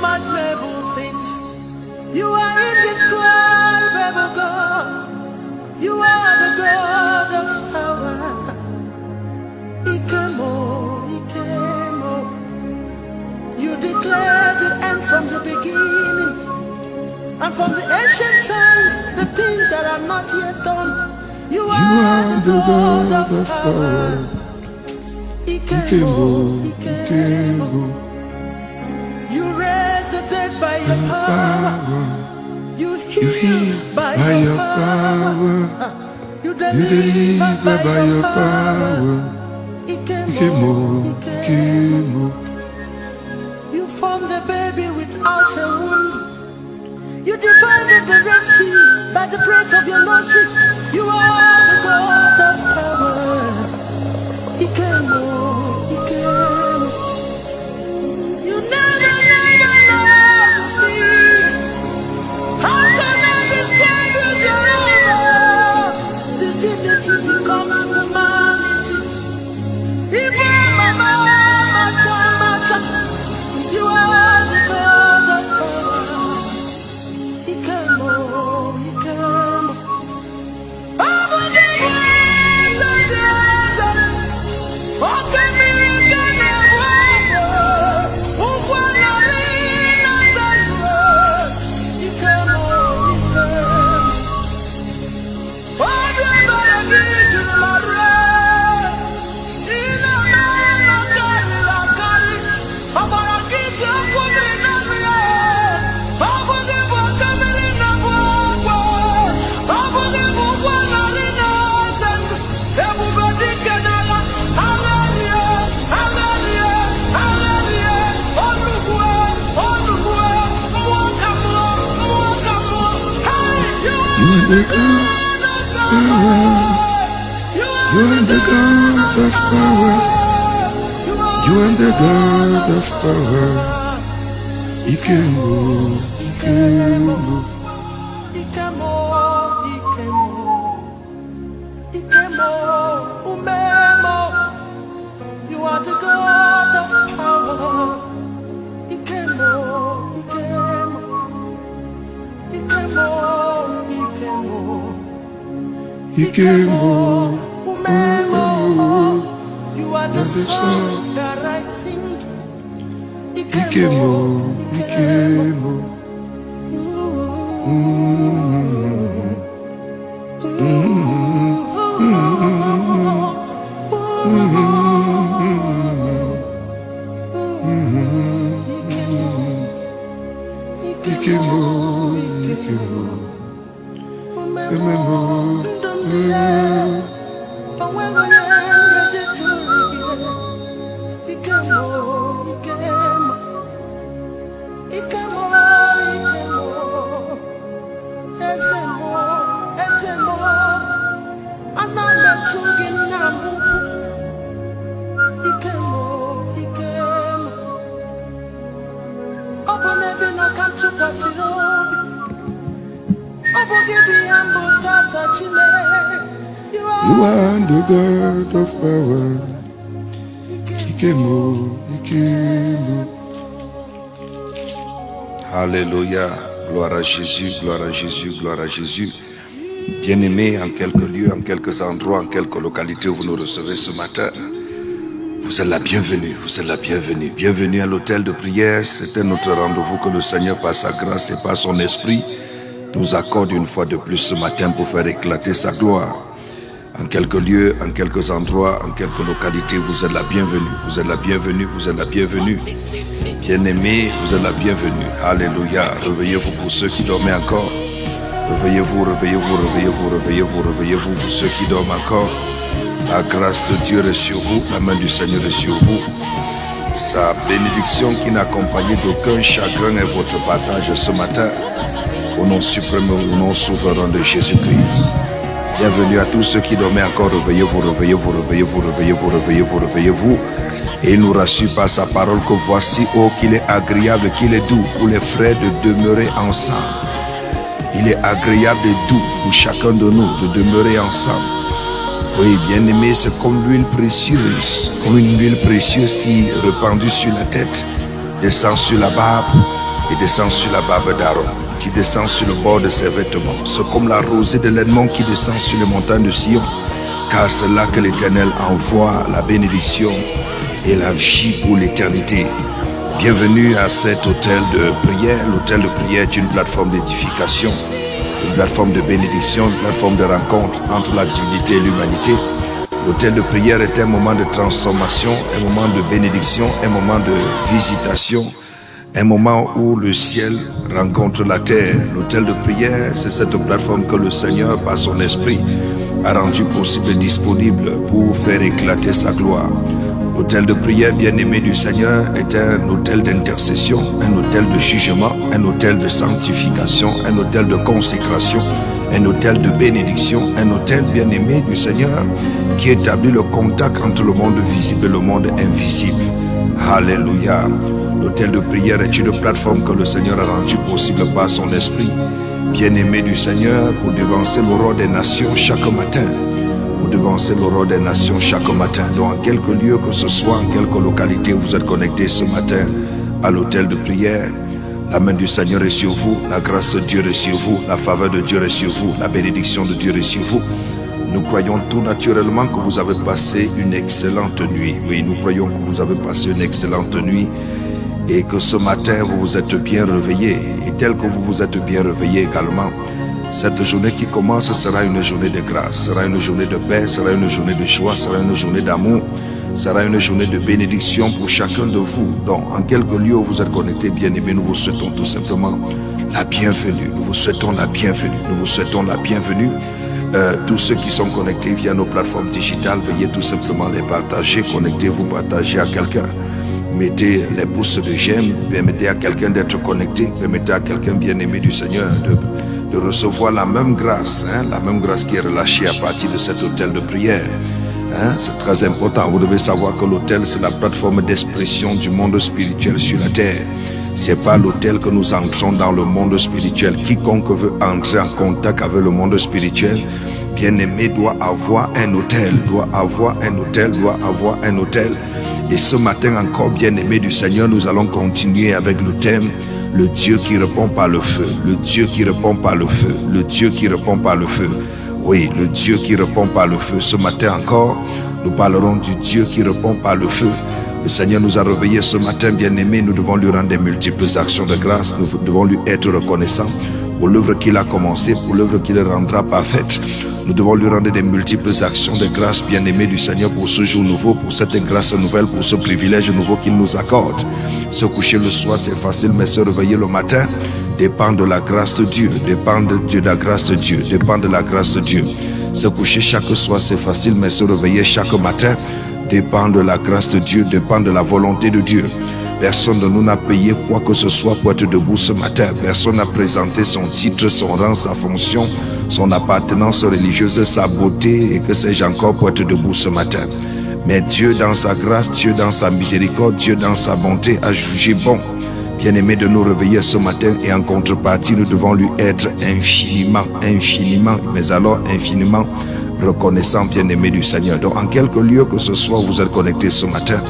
unimaginable things. You are indescribable God. You are the God of power. Ikemo, Ikemo. You declared the end from the beginning, and from the ancient times, the things that are not yet done. You are the God of power. Ikemo, Ikemo. You raise the dead by your power. You heal by your power. You deliver by your power. Ikemo, Ikemo. You formed a baby without a womb. You divided the Red Sea by the breath of your nostrils. You are the God of power. Ikemo, Ikemo. You never defeat. How can I describe you, Jehovah? Divinity becomes humanity. Even Mama, you are the God of power. Ikemo, Ikemo. You are the God of power. You are the God of power. Ikemo, Ikemo. Ikemo, Ikemo. Ikemo, Umemo. You are the God of power. Ikemo, Ikemo. Ikemo, Ikemo. Ikemo, Umemo. You are the song that I sing. Ikemo, Ikemo. Ikemo, Ikemo. You are the God of power. Ikemo, Ikemo. Alléluia. Gloire à Jésus, gloire à Jésus, gloire à Jésus. Bien-aimés, en quelques lieux, en quelques endroits, en quelques localités où vous nous recevez ce matin, vous êtes la bienvenue, vous êtes la bienvenue. Bienvenue à l'hôtel de prière. C'était notre rendez-vous que le Seigneur, par sa grâce et par son esprit, nous accorde une fois de plus ce matin pour faire éclater sa gloire. En quelques lieux, en quelques endroits, en quelques localités, vous êtes la bienvenue, vous êtes la bienvenue, vous êtes la bienvenue. Bien-aimés, vous êtes la bienvenue. Alléluia. Réveillez-vous pour ceux qui dormaient encore. Réveillez-vous, réveillez-vous, réveillez-vous, réveillez-vous, réveillez-vous pour ceux qui dorment encore. La grâce de Dieu est sur vous, la main du Seigneur est sur vous. Sa bénédiction qui n'accompagne d'aucun chagrin est votre partage ce matin. Au nom suprême, au nom souverain de Jésus-Christ. Bienvenue à tous ceux qui dormaient encore. Réveillez-vous, réveillez-vous, réveillez-vous, réveillez-vous, réveillez-vous, réveillez-vous. Et il nous rassure par sa parole que voici, oh, qu'il est agréable, qu'il est doux pour les frères de demeurer ensemble. Il est agréable et doux pour chacun de nous de demeurer ensemble. Oui, bien-aimé, c'est comme l'huile précieuse, comme une huile précieuse qui, répandue sur la tête, descend sur la barbe et descend sur la barbe d'Aaron, qui descend sur le bord de ses vêtements. C'est comme la rosée de l'Hermon qui descend sur les montagnes de Sion, car c'est là que l'Éternel envoie la bénédiction et la vie pour l'éternité. Bienvenue à cet hôtel de prière. L'hôtel de prière est une plateforme d'édification, une plateforme de bénédiction, une plateforme de rencontre entre la divinité et l'humanité. L'hôtel de prière est un moment de transformation, un moment de bénédiction, un moment de visitation, un moment où le ciel rencontre la terre. L'hôtel de prière, c'est cette plateforme que le Seigneur, par son esprit, a rendu possible et disponible pour faire éclater sa gloire. L'hôtel de prière bien-aimé du Seigneur est un hôtel d'intercession, un hôtel de jugement, un hôtel de sanctification, un hôtel de consécration, un hôtel de bénédiction, un hôtel bien-aimé du Seigneur qui établit le contact entre le monde visible et le monde invisible. Alléluia. L'hôtel de prière est une plateforme que le Seigneur a rendue possible par son esprit. Bien-aimé du Seigneur, pour devancer l'aurore des nations chaque matin. Pour devancer l'aurore des nations chaque matin. Donc en quelque lieu que ce soit, en quelque localité, vous êtes connectés ce matin à l'hôtel de prière. La main du Seigneur est sur vous, la grâce de Dieu est sur vous, la faveur de Dieu est sur vous, la bénédiction de Dieu est sur vous. Nous croyons tout naturellement que vous avez passé une excellente nuit. Oui, nous croyons que vous avez passé une excellente nuit et que ce matin vous vous êtes bien réveillés. Et tel que vous vous êtes bien réveillés également, cette journée qui commence sera une journée de grâce, sera une journée de paix, sera une journée de joie, sera une journée d'amour, sera une journée de bénédiction pour chacun de vous. Donc, en quelques lieux où vous êtes connectés, bien-aimés, nous vous souhaitons tout simplement la bienvenue. Nous vous souhaitons la bienvenue. Nous vous souhaitons la bienvenue. Tous ceux qui sont connectés via nos plateformes digitales, veuillez tout simplement les partager. Connectez-vous, partagez à quelqu'un. Mettez les pouces de j'aime, permettez à quelqu'un d'être connecté, permettez à quelqu'un bien-aimé du Seigneur de recevoir la même grâce, la même grâce qui est relâchée à partir de cet hôtel de prière. C'est très important. Vous devez savoir que l'hôtel, c'est la plateforme d'expression du monde spirituel sur la terre. C'est pas l'hôtel que nous entrons dans le monde spirituel. Quiconque veut entrer en contact avec le monde spirituel, bien-aimé, doit avoir un hôtel, doit avoir un hôtel, doit avoir un hôtel. Et ce matin encore, bien-aimé du Seigneur, nous allons continuer avec le thème « Le Dieu qui répond par le feu ». Le Dieu qui répond par le feu. Le Dieu qui répond par le feu. Oui, le Dieu qui répond par le feu. Ce matin encore, nous parlerons du Dieu qui répond par le feu. Le Seigneur nous a réveillés ce matin, bien-aimés. Nous devons lui rendre de multiples actions de grâce. Nous devons lui être reconnaissants pour l'œuvre qu'il a commencée, pour l'œuvre qu'il rendra parfaite. Nous devons lui rendre de multiples actions de grâce, bien-aimés du Seigneur, pour ce jour nouveau, pour cette grâce nouvelle, pour ce privilège nouveau qu'il nous accorde. Se coucher le soir, c'est facile, mais se réveiller le matin dépend de la grâce de Dieu, dépend de la grâce de Dieu, dépend de la grâce de Dieu. Se coucher chaque soir, c'est facile, mais se réveiller chaque matin dépend de la grâce de Dieu, dépend de la volonté de Dieu. Personne de nous n'a payé quoi que ce soit pour être debout ce matin. Personne n'a présenté son titre, son rang, sa fonction, son appartenance religieuse, sa beauté et que sais-je encore pour être debout ce matin. Mais Dieu dans sa grâce, Dieu dans sa miséricorde, Dieu dans sa bonté a jugé bon, bien-aimé, de nous réveiller ce matin, et en contrepartie, nous devons lui être infiniment, mais alors infiniment reconnaissant, bien-aimé du Seigneur. Donc en quelque lieu que ce soit où vous êtes connectés ce matin,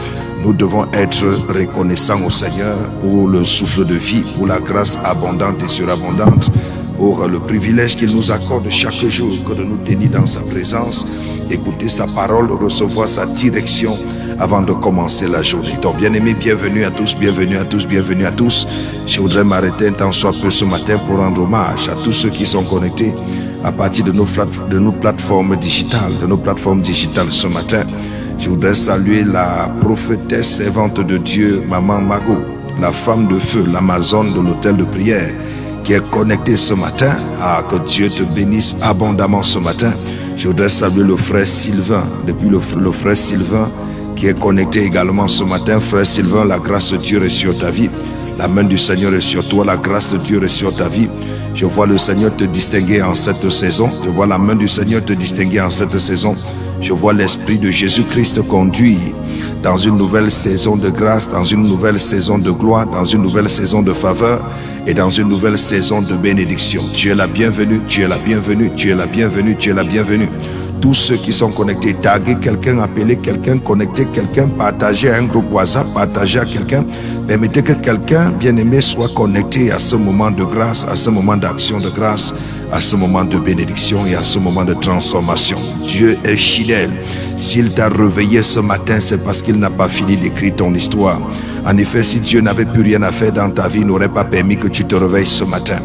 nous devons être reconnaissants au Seigneur pour le souffle de vie, pour la grâce abondante et surabondante, pour le privilège qu'il nous accorde chaque jour que de nous tenir dans sa présence, écouter sa parole, recevoir sa direction avant de commencer la journée. Donc bien-aimés, bienvenue à tous, bienvenue à tous, bienvenue à tous. Je voudrais m'arrêter un temps soit peu ce matin pour rendre hommage à tous ceux qui sont connectés à partir de nos plateformes digitales, ce matin. Je voudrais saluer la prophétesse servante de Dieu, Maman Mago, la femme de feu, l'Amazone de l'hôtel de prière, qui est connectée ce matin. Que Dieu te bénisse abondamment ce matin. Je voudrais saluer le frère Sylvain, depuis le frère Sylvain qui est connecté également ce matin. Frère Sylvain, la grâce de Dieu est sur ta vie. La main du Seigneur est sur toi, la grâce de Dieu est sur ta vie. Je vois le Seigneur te distinguer en cette saison. Je vois la main du Seigneur te distinguer en cette saison. Je vois l'Esprit de Jésus-Christ te conduire dans une nouvelle saison de grâce, dans une nouvelle saison de gloire, dans une nouvelle saison de faveur et dans une nouvelle saison de bénédiction. Tu es la bienvenue, tu es la bienvenue, tu es la bienvenue, tu es la bienvenue. tous ceux qui sont connectés. Taguer quelqu'un, appeler quelqu'un, connecter quelqu'un, partager à un groupe WhatsApp, partager à quelqu'un. Permettez que quelqu'un bien-aimé soit connecté à ce moment de grâce, à ce moment d'action de grâce, à ce moment de bénédiction et à ce moment de transformation. Dieu est fidèle. S'il t'a réveillé ce matin, c'est parce qu'il n'a pas fini d'écrire ton histoire. En effet, si Dieu n'avait plus rien à faire dans ta vie, il n'aurait pas permis que tu te réveilles ce matin.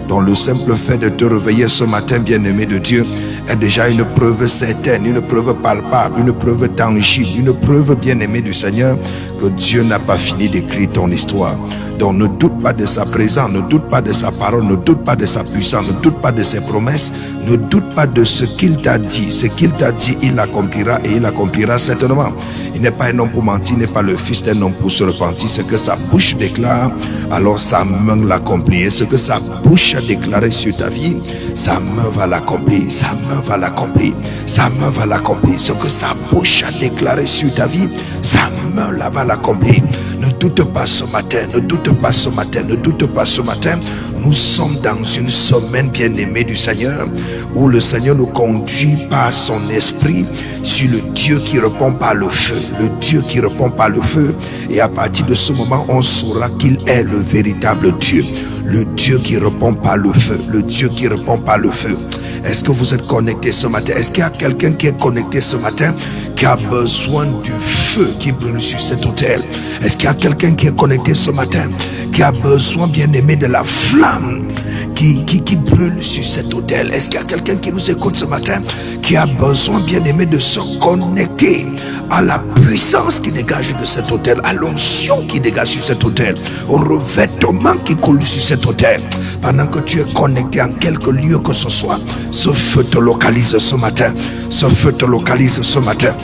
Donc le simple fait de te réveiller ce matin, bien-aimé de Dieu, est déjà une preuve certaine, une preuve palpable, une preuve tangible, une preuve bien-aimée du Seigneur que Dieu n'a pas fini d'écrire ton histoire. Donc ne doute pas de sa présence, ne doute pas de sa parole, ne doute pas de sa puissance, ne doute pas de ses promesses, ne doute pas de ce qu'il t'a dit. Ce qu'il t'a dit, il l'accomplira et il l'accomplira certainement. Il n'est pas un homme pour mentir, il n'est pas le fils d'un homme pour se repentir. Ce que sa bouche déclare, alors sa main l'accomplit. Et ce que sa bouche a déclaré sur ta vie, sa main va l'accomplir, sa main va l'accomplir, sa main va l'accomplir. Ce que sa bouche a déclaré sur ta vie, sa main la va l'accomplir. Ne doute pas ce matin, ne doute pas ce matin, ne doute pas ce matin. Nous sommes dans une semaine bien-aimée du Seigneur, où le Seigneur nous conduit par son esprit sur le Dieu qui répond par le feu, le Dieu qui répond par le feu. Et à partir de ce moment, on saura qu'il est le véritable Dieu, le Dieu qui répond par le feu, le Dieu qui répond par le feu. Est-ce que vous êtes connecté ce matin? Est-ce qu'il y a quelqu'un qui est connecté ce matin, qui a besoin du feu qui brûle sur cet autel? Est-ce qu'il y a quelqu'un qui est connecté ce matin, qui a besoin, bien-aimé, de la flamme qui brûle sur cet autel? Est-ce qu'il y a quelqu'un qui nous écoute ce matin, qui a besoin, bien-aimé, de se connecter à la puissance qui dégage de cet autel, à l'onction qui dégage sur cet autel, au revêtement qui coule sur cet autel? Pendant que tu es connecté en quelque lieu que ce soit, ce feu te localise ce matin, ce feu te localise ce matin.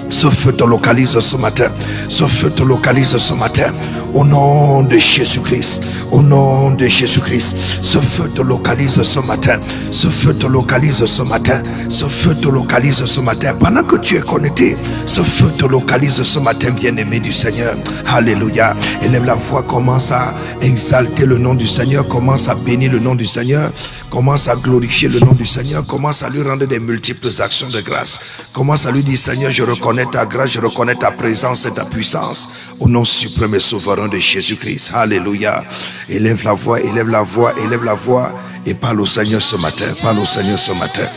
Ce feu te localise ce matin. Ce feu te localise ce matin. Au nom de Jésus-Christ. Au nom de Jésus-Christ. Ce feu te localise ce matin. Ce feu te localise ce matin. Ce feu te localise ce matin. Pendant que tu es connecté, ce feu te localise ce matin, bien-aimé du Seigneur. Alléluia. Élève la voix, commence à exalter le nom du Seigneur. Commence à bénir le nom du Seigneur. Commence à glorifier le nom du Seigneur. Commence à lui rendre des multiples actions de grâce. Commence à lui dire: Seigneur, je reconnais ta grâce, je reconnais ta présence et ta puissance. Au nom suprême et souverain de Jésus-Christ. Alléluia. Élève la voix, élève la voix, élève la voix et parle au Seigneur ce matin. Parle au Seigneur ce matin.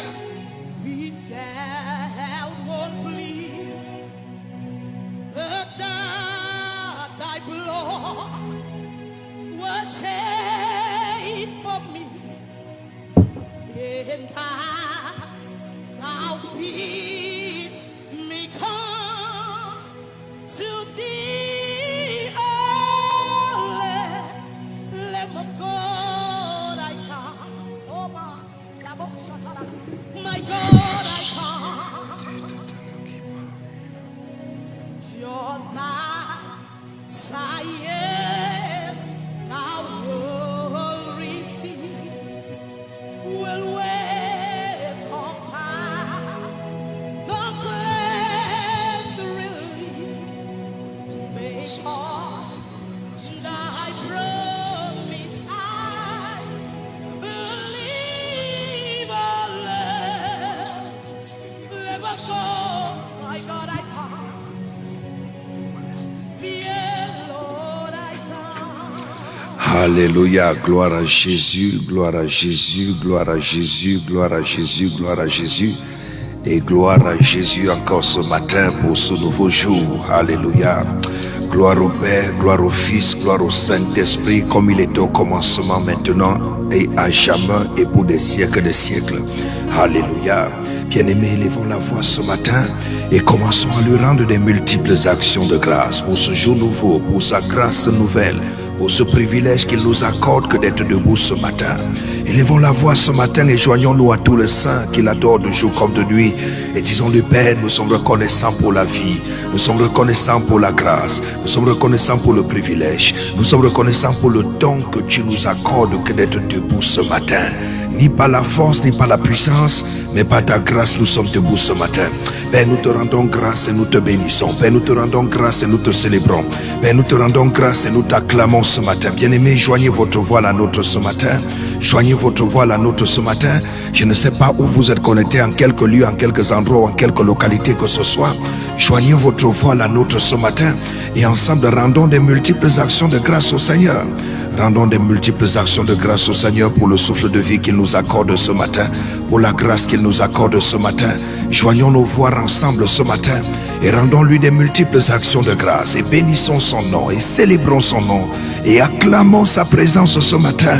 Alléluia, gloire à Jésus, gloire à Jésus, gloire à Jésus, gloire à Jésus, gloire à Jésus. Et gloire à Jésus encore ce matin pour ce nouveau jour. Alléluia. Gloire au Père, gloire au Fils, gloire au Saint-Esprit, comme il était au commencement, maintenant et à jamais et pour des siècles des siècles. Alléluia. Bien-aimés, élevons la voix ce matin et commençons à lui rendre des multiples actions de grâce pour ce jour nouveau, pour sa grâce nouvelle, pour ce privilège qu'il nous accorde que d'être debout ce matin. Élevons la voix ce matin et joignons-nous à tous les saints qu'il adore de jour comme de nuit. Et disons-lui: Père, nous sommes reconnaissants pour la vie, nous sommes reconnaissants pour la grâce, nous sommes reconnaissants pour le privilège, nous sommes reconnaissants pour le don que tu nous accordes que d'être debout ce matin. ni par la force, ni par la puissance, mais par ta grâce, nous sommes debout ce matin. Père, nous te rendons grâce et nous te bénissons. Père, nous te rendons grâce et nous te célébrons. Père, nous te rendons grâce et nous t'acclamons ce matin. Bien-aimés, joignez votre voix à la nôtre ce matin. Joignez votre voix à la nôtre ce matin. Je ne sais pas où vous êtes connectés, en quelques lieux, en quelques endroits, en quelques localités que ce soit. Joignez votre voix à la nôtre ce matin et ensemble rendons des multiples actions de grâce au Seigneur. Rendons des multiples actions de grâce au Seigneur pour le souffle de vie qu'il nous accorde ce matin, pour la grâce qu'il nous accorde ce matin. Joignons nos voix ensemble ce matin et rendons-lui des multiples actions de grâce et bénissons son nom et célébrons son nom et acclamons sa présence ce matin.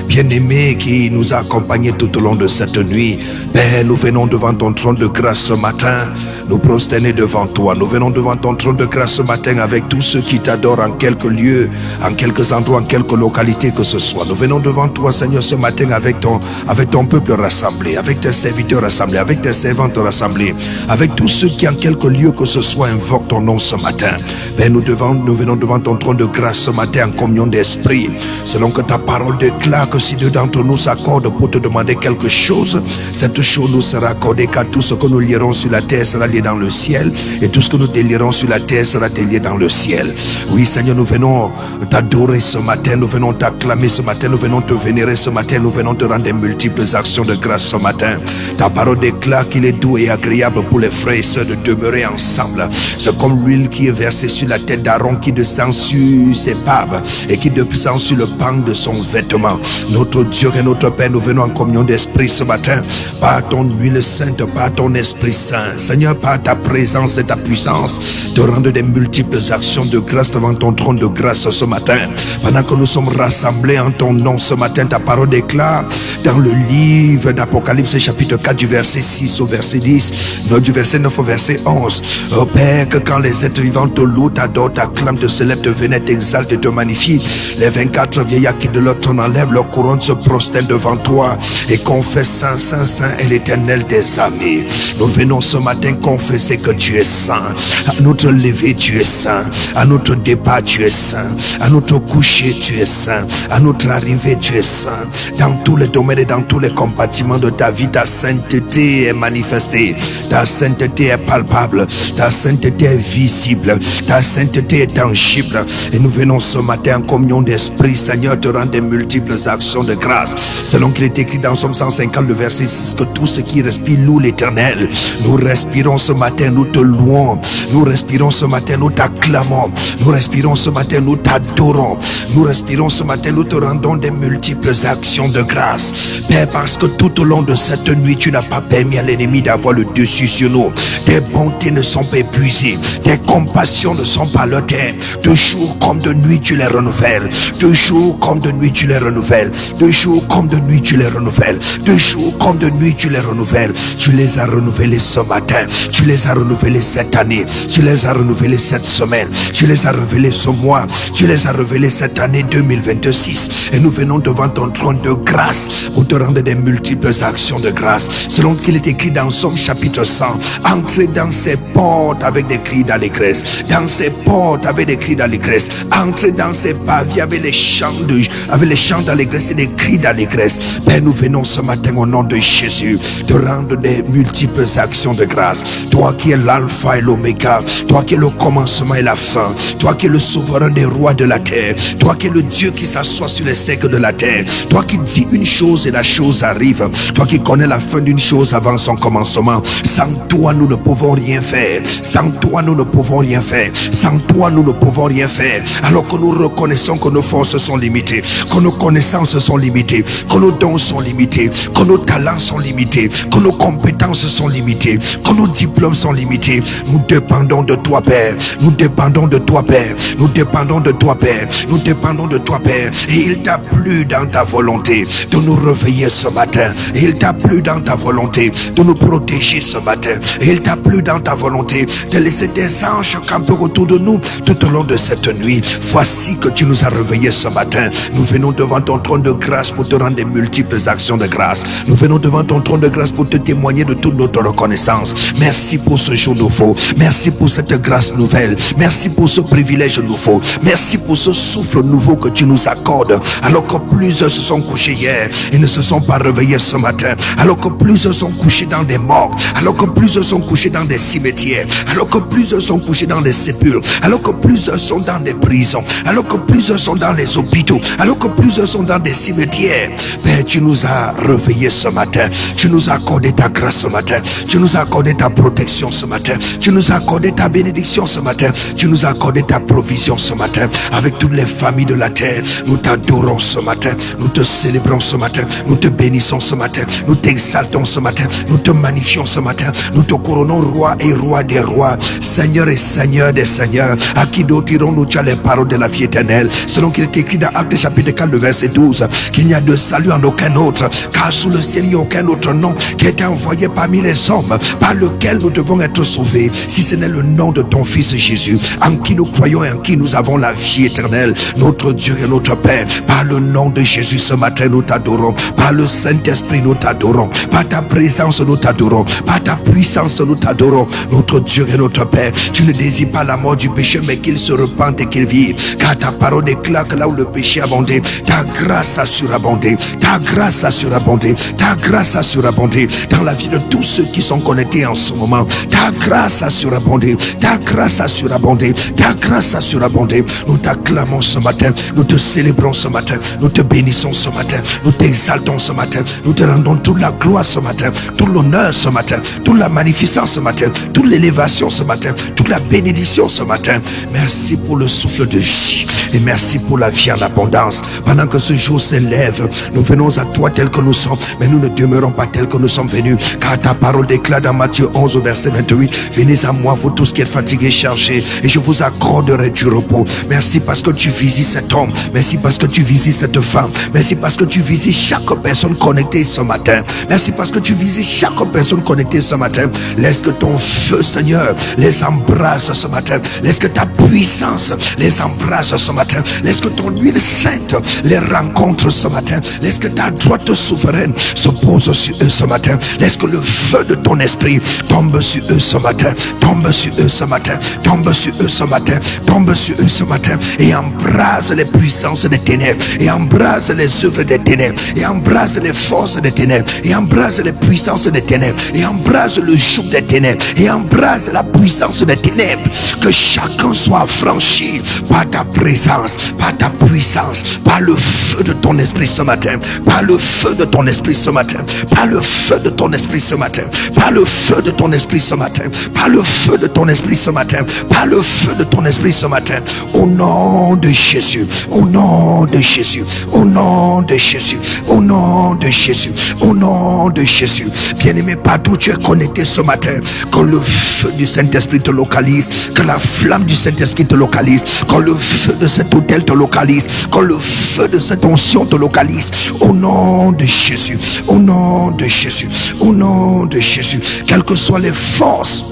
Bien-aimé qui nous a accompagnés tout au long de cette nuit, Père, nous venons devant ton trône de grâce ce matin, nous prosterner devant toi. Nous venons devant ton trône de grâce ce matin avec tous ceux qui t'adorent en quelques lieux, en quelques endroits, en quelques localités que ce soit. Nous venons devant toi, Seigneur, ce matin avec ton peuple rassemblé, avec tes serviteurs rassemblés, avec tes servantes rassemblées, avec tous ceux qui en quelques lieux que ce soit invoquent ton nom ce matin. Père, nous venons devant ton trône de grâce ce matin en communion d'esprit, selon que ta parole déclare que si deux d'entre nous s'accordent pour te demander quelque chose, cette chose nous sera accordée, car tout ce que nous lierons sur la terre sera lié dans le ciel, et tout ce que nous délierons sur la terre sera délié dans le ciel. Oui, Seigneur, nous venons t'adorer ce matin, nous venons t'acclamer ce matin, nous venons te vénérer ce matin, nous venons te rendre des multiples actions de grâce ce matin. Ta parole déclare qu'il est doux et agréable pour les frères et sœurs de demeurer ensemble. C'est comme l'huile qui est versée sur la tête d'Aaron, qui descend sur ses barbes et qui descend sur le pan de son vêtement. Notre Dieu et notre Père, nous venons en communion d'esprit ce matin, par ton huile sainte, par ton Esprit Saint. Seigneur, par ta présence et ta puissance, te rendre des multiples actions de grâce devant ton trône de grâce ce matin. Pendant que nous sommes rassemblés en ton nom ce matin, ta parole déclare dans le livre d'Apocalypse chapitre 4 du verset 6 au verset 10, du verset 9 au verset 11. Oh Père, que quand les êtres vivants te louent, t'adorent, t'acclament, te célèbrent, te vénèrent, t'exaltent et te magnifient, les 24 vieillards qui de leur trône enlèvent leur couronne se prosternent devant toi et confessent Saint, Saint, Saint est l'Éternel des armées. Nous venons ce matin confesser que tu es saint. À notre lever tu es saint, à notre départ tu es saint, à notre coucher tu es saint, à notre arrivée tu es saint. Dans tous les domaines et dans tous les compartiments de ta vie, ta sainteté est manifestée, ta sainteté est palpable, ta sainteté est visible, ta sainteté est tangible. Et nous venons ce matin en communion d'esprit, Seigneur, te rendre des multiples actions de grâce, selon qu'il est écrit dans Somme 150 le verset 6, que tout ce qui respire loue l'Éternel. Nous respirons ce matin, nous te louons, nous respirons ce matin, nous t'acclamons, nous respirons ce matin, nous t'adorons, nous respirons ce matin, nous te rendons des multiples actions de grâce, Père, parce que tout au long de cette nuit tu n'as pas permis à l'ennemi d'avoir le dessus sur nous. Tes bontés ne sont pas épuisées, tes compassions ne sont pas leur terre. De jour comme de nuit tu les renouvelles, de jour comme de nuit tu les renouvelles, de jour comme de nuit tu les renouvelles, de jour comme de nuit tu les renouvelles. Tu les as renouvelés ce matin, tu les as renouvelés cette année, tu les as renouvelés cette semaine, tu les as renouvelés ce mois, tu les as renouvelés cette année 2026. Et nous venons devant ton trône de grâce pour te rendre des multiples actions de grâce, selon qu'il est écrit dans Somme chapitre 100. Entrez dans ses portes avec des cris d'allégresse, dans ses portes avec des cris d'allégresse, entrez dans ses pavés avec les chants d'allégresse et des cris d'allégresse. Père, nous venons ce matin au nom de Jésus te rendre des multiples actions de grâce. Toi qui es l'alpha et l'oméga, toi qui es le commencement et la fin, toi qui es le souverain des rois de la terre, toi qui es le Dieu qui s'assoit sur les siècles de la terre, toi qui dis une chose et la chose arrive, toi qui connais la fin d'une chose avant son commencement. Sans toi nous ne pouvons rien faire, sans toi nous ne pouvons rien faire, sans toi nous ne pouvons rien faire. Alors que nous reconnaissons que nos forces sont limitées, que nos connaissances sont limitées, que nos dons sont limités, que nos talents sont limités, que nos compétences sont limitées, que nos diplômes sont limités. Nous dépendons de toi, Père, nous dépendons de toi, Père, nous dépendons de toi, Père, nous dépendons de toi, Père. Et il t'a plu dans ta volonté de nous réveiller ce matin, et il t'a plu dans ta volonté de nous protéger ce matin, et il t'a plu dans ta volonté de laisser tes anges camper autour de nous tout au long de cette nuit. Voici que tu nous as réveillés ce matin. Nous venons devant ton trône de grâce pour te rendre des multiples actions de grâce. Nous venons devant ton trône de grâce pour te témoigner de toute notre reconnaissance. Merci Merci pour ce jour nouveau. Merci pour cette grâce nouvelle. Merci pour ce privilège nouveau. Merci pour ce souffle nouveau que tu nous accordes. Alors que plusieurs se sont couchés hier, ils ne se sont pas réveillés ce matin. Alors que plusieurs sont couchés dans des morts. Alors que plusieurs sont couchés dans des cimetières. Alors que plusieurs sont couchés dans des sépulcres. Alors que plusieurs sont dans des prisons. Alors que plusieurs sont dans les hôpitaux. Alors que plusieurs sont dans des cimetières. Père, tu nous as réveillés ce matin. Tu nous as accordé ta grâce ce matin. Tu nous as accordé ta protection ce matin. Tu nous as accordé ta bénédiction ce matin. Tu nous as accordé ta provision ce matin. Avec toutes les familles de la terre, nous t'adorons ce matin. Nous te célébrons ce matin. Nous te bénissons ce matin. Nous t'exaltons ce matin. Nous te magnifions ce matin. Nous te couronnons roi et roi des rois, Seigneur et Seigneur des seigneurs. À qui d'autre irons-nous? Tu as les paroles de la vie éternelle. Selon qu'il est écrit dans Actes chapitre 4, le verset 12, qu'il n'y a de salut en aucun autre, car sous le ciel il n'y a aucun autre nom qui a été envoyé parmi les hommes par lequel nous devons être sauvés, si ce n'est le nom de ton Fils Jésus, en qui nous croyons et en qui nous avons la vie éternelle. Notre Dieu et notre Père, par le nom de Jésus ce matin nous t'adorons. Par le Saint-Esprit nous t'adorons. Par ta présence nous t'adorons. Par ta puissance nous t'adorons. Notre Dieu et notre Père, tu ne désires pas la mort du péché, mais qu'il se repente et qu'il vive. Car ta parole déclare que là où le péché a abondé, ta grâce a surabondé. Ta grâce a surabondé. Ta grâce a surabondé dans la vie de tous ceux qui sont connectés en ce moment. Ta grâce a surabondé. Ta grâce a surabondé. Ta grâce a surabondé. Nous t'acclamons ce matin. Nous te célébrons ce matin. Nous te bénissons ce matin. Nous t'exaltons ce matin. Nous te rendons toute la gloire ce matin. Tout l'honneur ce matin. Toute la magnificence ce matin. Toute l'élévation ce matin. Toute la bénédiction ce matin. Merci pour le souffle de vie. Et merci pour la vie en abondance. Pendant que ce jour s'élève, nous venons à toi tel que nous sommes. Mais nous ne demeurons pas tel que nous sommes venus. Car ta parole déclare dans Matthieu 11 au verset 28. Venez à moi vous tous qui êtes fatigués, chargés, et je vous accorderai du repos. Merci parce que tu visites cet homme. Merci parce que tu visites cette femme. Merci parce que tu visites chaque personne connectée ce matin. Merci parce que tu visites chaque personne connectée ce matin. Laisse que ton feu, Seigneur, les embrasse ce matin. Laisse que ta puissance les embrasse ce matin. Laisse que ton huile sainte les rencontre ce matin. Laisse que ta droite souveraine se pose sur eux ce matin. Laisse que le feu de ton esprit tombe sur eux ce matin. Tombe sur eux ce matin. Tombe sur eux ce matin. Tombe sur eux ce matin. Et embrase les puissances des ténèbres. Et embrase les œuvres des ténèbres. Et embrase les forces des ténèbres. Et embrase les puissances des ténèbres. Et embrase le joug des ténèbres. Et embrase la puissance des ténèbres. Que chacun soit affranchi par ta présence, par ta puissance, par le feu de ton esprit ce matin. Par le feu de ton esprit ce matin. Par le feu de ton esprit ce matin. Par le feu de ton esprit ce matin. Par le feu de ton esprit ce matin. Par le feu de ton esprit ce matin. Au nom de Jésus. Au nom de Jésus. Au nom de Jésus. Au nom de Jésus. Au nom de Jésus. Bien-aimé, partout tu es connecté ce matin. Que le feu du Saint-Esprit te localise. Que la flamme du Saint-Esprit te localise. Que le feu de cet hôtel te localise. Que le feu de cette onction te localise. Au nom de Jésus. Au nom de Jésus. Au nom de Jésus. Quelles que soient les forces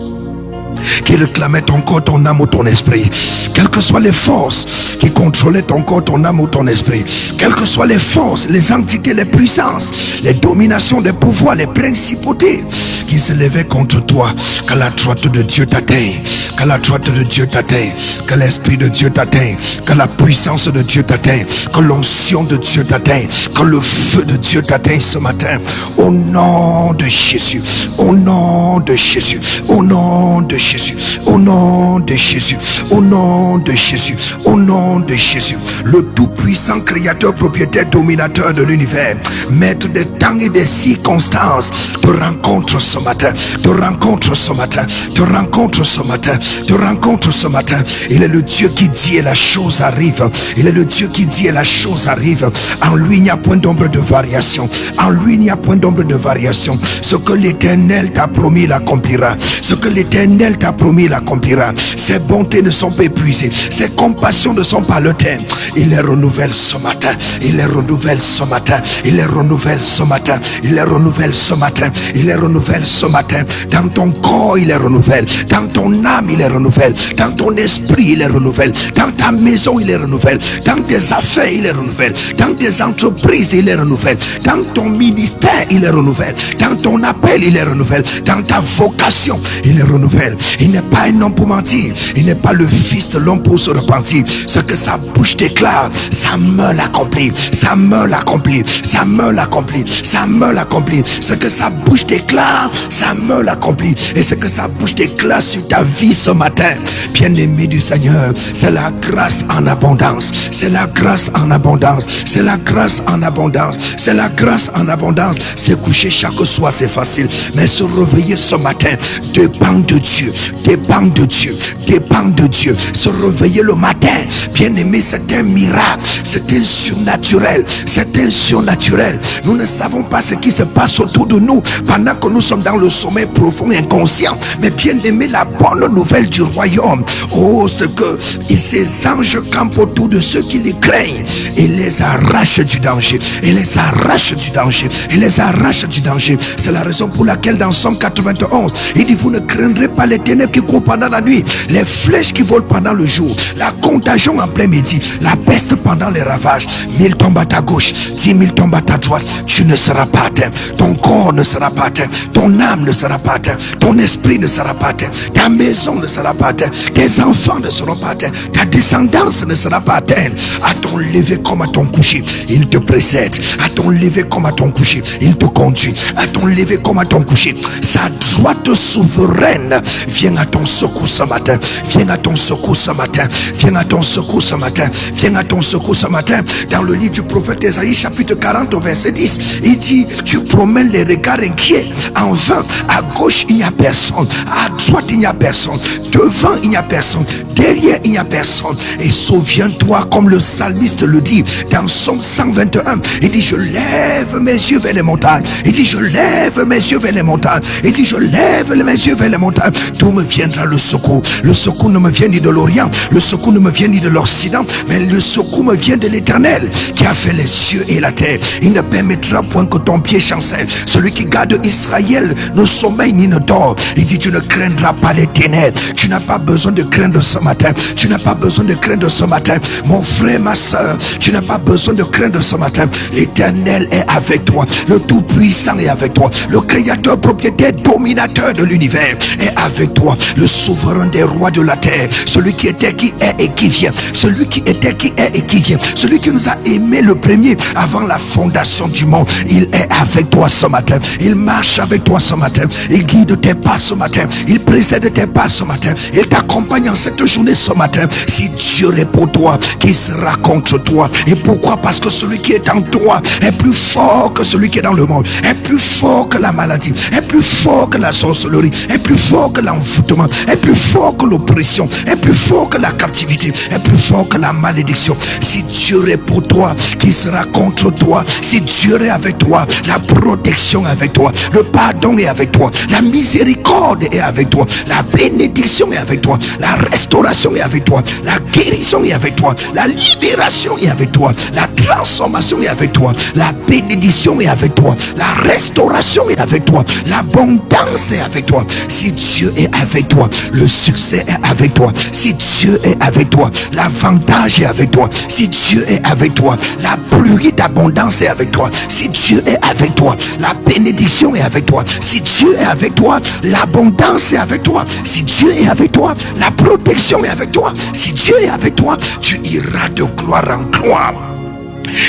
qui réclamaient ton corps, ton âme ou ton esprit, quelles que soient les forces qui contrôlaient ton corps, ton âme ou ton esprit, quelles que soient les forces, les entités, les puissances, les dominations, les pouvoirs, les principautés qui s'élevaient contre toi, que la droite de Dieu t'atteigne, que la droite de Dieu t'atteigne, que l'esprit de Dieu t'atteigne, que la puissance de Dieu t'atteigne, que l'onction de Dieu t'atteigne, que le feu de Dieu t'atteigne ce matin. Au nom de Jésus, au nom de Jésus, au nom de Jésus, au nom de Jésus, au nom de Jésus, au nom de Jésus, le tout-puissant créateur, propriétaire, dominateur de l'univers, maître des temps et des circonstances, te rencontre ce matin, te rencontre ce matin, te rencontre ce matin, te rencontre ce matin. Il est le Dieu qui dit et la chose arrive. Il est le Dieu qui dit et la chose arrive. En lui il n'y a point d'ombre de variation. En lui il n'y a point d'ombre de variation. Ce que l'Éternel t'a promis, il accomplira. Ce que l'Éternel t'a promis, il accomplira. Ses bontés ne sont pas épuisées. Ses compassions ne sont pas le terme. Il les renouvelle ce matin. Il les renouvelle ce matin. Il les renouvelle ce matin. Il les renouvelle ce matin. Il les renouvelle ce matin. Dans ton corps, il les renouvelle. Dans ton âme, il les renouvelle. Dans ton esprit, il les renouvelle. Dans ta maison, il les renouvelle. Dans tes affaires, il les renouvelle. Dans tes entreprises, il les renouvelle. Dans ton ministère, il les renouvelle. Dans ton appel, il les renouvelle. Dans ta vocation, il les renouvelle. Il n'est pas un homme pour mentir. Il n'est pas le fils de l'homme pour se repentir. Ce que sa bouche déclare, ça me l'accomplit. Ça me l'accomplit. Ça me l'accomplit. Ça me l'accomplit. Ce que sa bouche déclare, ça me l'accomplit. Et ce que sa bouche déclare sur ta vie ce matin, bien-aimé du Seigneur, c'est la grâce en abondance. C'est la grâce en abondance. C'est la grâce en abondance. C'est la grâce en abondance. Se coucher chaque soir, c'est facile. Mais se réveiller ce matin dépend de Dieu. Dépend de Dieu. Dépend de Dieu. Se réveiller le matin, bien-aimé, c'est un miracle. C'est un surnaturel. C'est un surnaturel. Nous ne savons pas ce qui se passe autour de nous pendant que nous sommes dans le sommeil profond et inconscient. Mais bien-aimé, la bonne nouvelle du royaume, oh, ce que ces anges campent autour de ceux qui les craignent et les arrachent du danger. Et les arrachent du danger. Et les arrachent du danger. C'est la raison pour laquelle dans Somme 91, il dit: vous ne craindrez pas les ténèbres qui courent pendant la nuit, les flèches qui volent pendant le jour, la contagion en plein midi, la peste pendant les ravages. 1000 tombent à ta gauche, 10 000 tombent à ta droite. Tu ne seras pas atteint. Ton corps ne sera pas atteint. Ton âme ne sera pas atteint. Ton esprit ne sera pas atteint. Ta maison ne sera pas atteinte. Tes enfants ne seront pas atteints. Ta descendance ne sera pas atteinte. À ton lever comme à ton coucher, il te précède. À ton lever comme à ton coucher, il te conduit. À ton lever comme à ton coucher, sa droite souveraine vient à ton secours ce matin. Viens à ton secours ce matin. Viens à ton secours ce matin. Viens à ton secours ce matin. Dans le livre du prophète Ésaïe, chapitre 40, verset 10, il dit: tu promènes les regards inquiets en vain. À gauche, il n'y a personne. À droite, il n'y a personne. Devant, il n'y a personne. Derrière, il n'y a personne. Et souviens-toi, comme le psalmiste le dit dans Somme 121, il dit: je lève mes yeux vers les montagnes. Il dit: je lève mes yeux vers les montagnes. Il dit: je lève mes yeux vers les montagnes. D'où me viendra le secours? Le secours ne me vient ni de l'Orient, le secours ne me vient ni de l'Occident, mais le secours me vient de l'Éternel qui a fait les cieux et la terre. Il ne permettra point que ton pied chancelle. Celui qui garde Israël ne sommeille ni ne dort. Il dit: tu ne craindras pas les ténèbres. Tu n'as pas besoin de craindre ce matin. Tu n'as pas besoin de craindre ce matin. Mon frère, ma soeur, tu n'as pas besoin de craindre ce matin. L'Éternel est avec toi. Le Tout-Puissant est avec toi. Le Créateur, propriétaire, dominateur de l'univers est avec toi. Le souverain des rois de la terre. Celui qui était, qui est et qui vient. Celui qui était, qui est et qui vient. Celui qui nous a aimés le premier avant la fondation du monde. Il est avec toi ce matin. Il marche avec toi ce matin. Il guide tes pas ce matin. Il précède tes pas ce matin. Il t'accompagne en cette journée ce matin. Si Dieu est pour toi, qui sera contre toi? Et pourquoi? Parce que celui qui est en toi est plus fort que celui qui est dans le monde, est plus fort que la maladie, est plus fort que la sorcellerie, est plus fort que l'envoûtement, est plus fort que l'oppression, est plus fort que la captivité, est plus fort que la malédiction. Si Dieu est pour toi, qui sera contre toi? Si Dieu est avec toi, la protection est avec toi, le pardon est avec toi, la miséricorde est avec toi, la bénédiction est avec toi, la restauration est avec toi, la guérison est avec toi, la libération est avec toi, la transformation est avec toi, la bénédiction est avec toi, la restauration est avec toi, l'abondance est avec toi. Si Dieu est avec toi, le succès est avec toi. Si Dieu est avec toi, l'avantage est avec toi. Si Dieu est avec toi, la pluie d'abondance est avec toi. Si Dieu est avec toi, la bénédiction est avec toi. Si Dieu est avec toi, l'abondance est avec toi. Si Dieu est avec toi, la protection est avec toi. Si Dieu est avec toi, tu iras de gloire en gloire.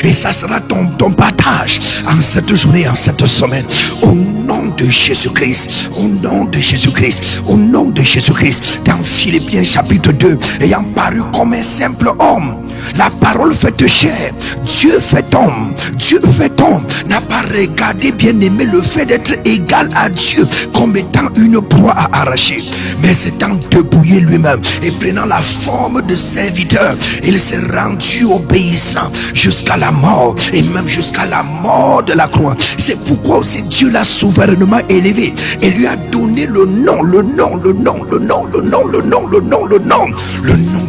Et ça sera ton partage en cette journée, en cette semaine. Au nom de Jésus-Christ, au nom de Jésus-Christ, au nom de Jésus-Christ. Dans Philippiens chapitre 2, ayant paru comme un simple homme, la parole fait chair, Dieu fait homme. Dieu fait homme n'a pas regardé, bien aimé, le fait d'être égal à Dieu comme étant une proie à arracher, mais s'étant dépouillé lui-même et prenant la forme de serviteur, il s'est rendu obéissant jusqu'à la mort, et même jusqu'à la mort de la croix. C'est pourquoi aussi Dieu l'a souverainement élevé et lui a donné le nom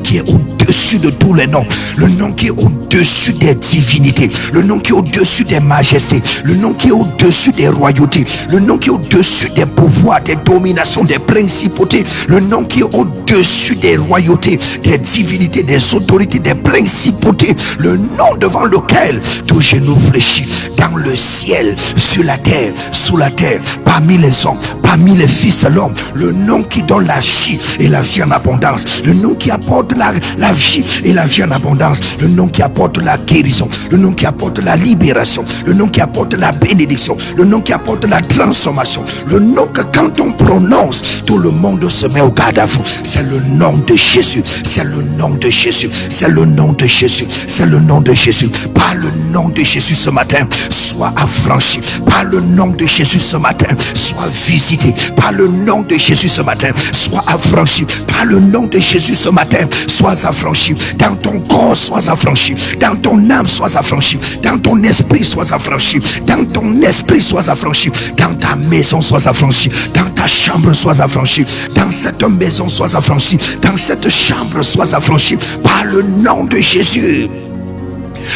qui est au-dessus de tous les noms, le nom qui est au-dessus des divinités, le nom qui est au-dessus des majestés, le nom qui est au-dessus des royautés, le nom qui est au-dessus des pouvoirs, des dominations, des principautés, le nom qui est au-dessus des royautés, des divinités, des autorités, des principautés, le nom devant lequel tout genou fléchit, dans le ciel, sur la terre, sous la terre, parmi les hommes, parmi les fils de l'homme, le nom qui donne la vie et la vie en abondance, le nom qui apporte la vie et la vie en abondance, le nom qui apporte la guérison, le nom qui apporte la libération, le nom qui apporte la bénédiction, le nom qui apporte la transformation, le nom que quand on prononce, tout le monde se met au garde à vous. C'est le nom de Jésus, c'est le nom de Jésus, c'est le nom de Jésus, c'est le nom de Jésus. Par le nom de Jésus ce matin, sois affranchi. Par le nom de Jésus ce matin, sois visité. Par le nom de Jésus ce matin, sois affranchi. Par le nom de Jésus ce matin, sois affranchi. Dans ton corps, sois affranchi. Dans ton âme, sois affranchi. Dans ton esprit, sois affranchi. Dans ton esprit, sois affranchi. Dans ta maison, sois affranchi. Dans ta chambre, sois affranchi. Dans cette maison, sois affranchi. Dans cette chambre, sois affranchi. Par le nom de Jésus.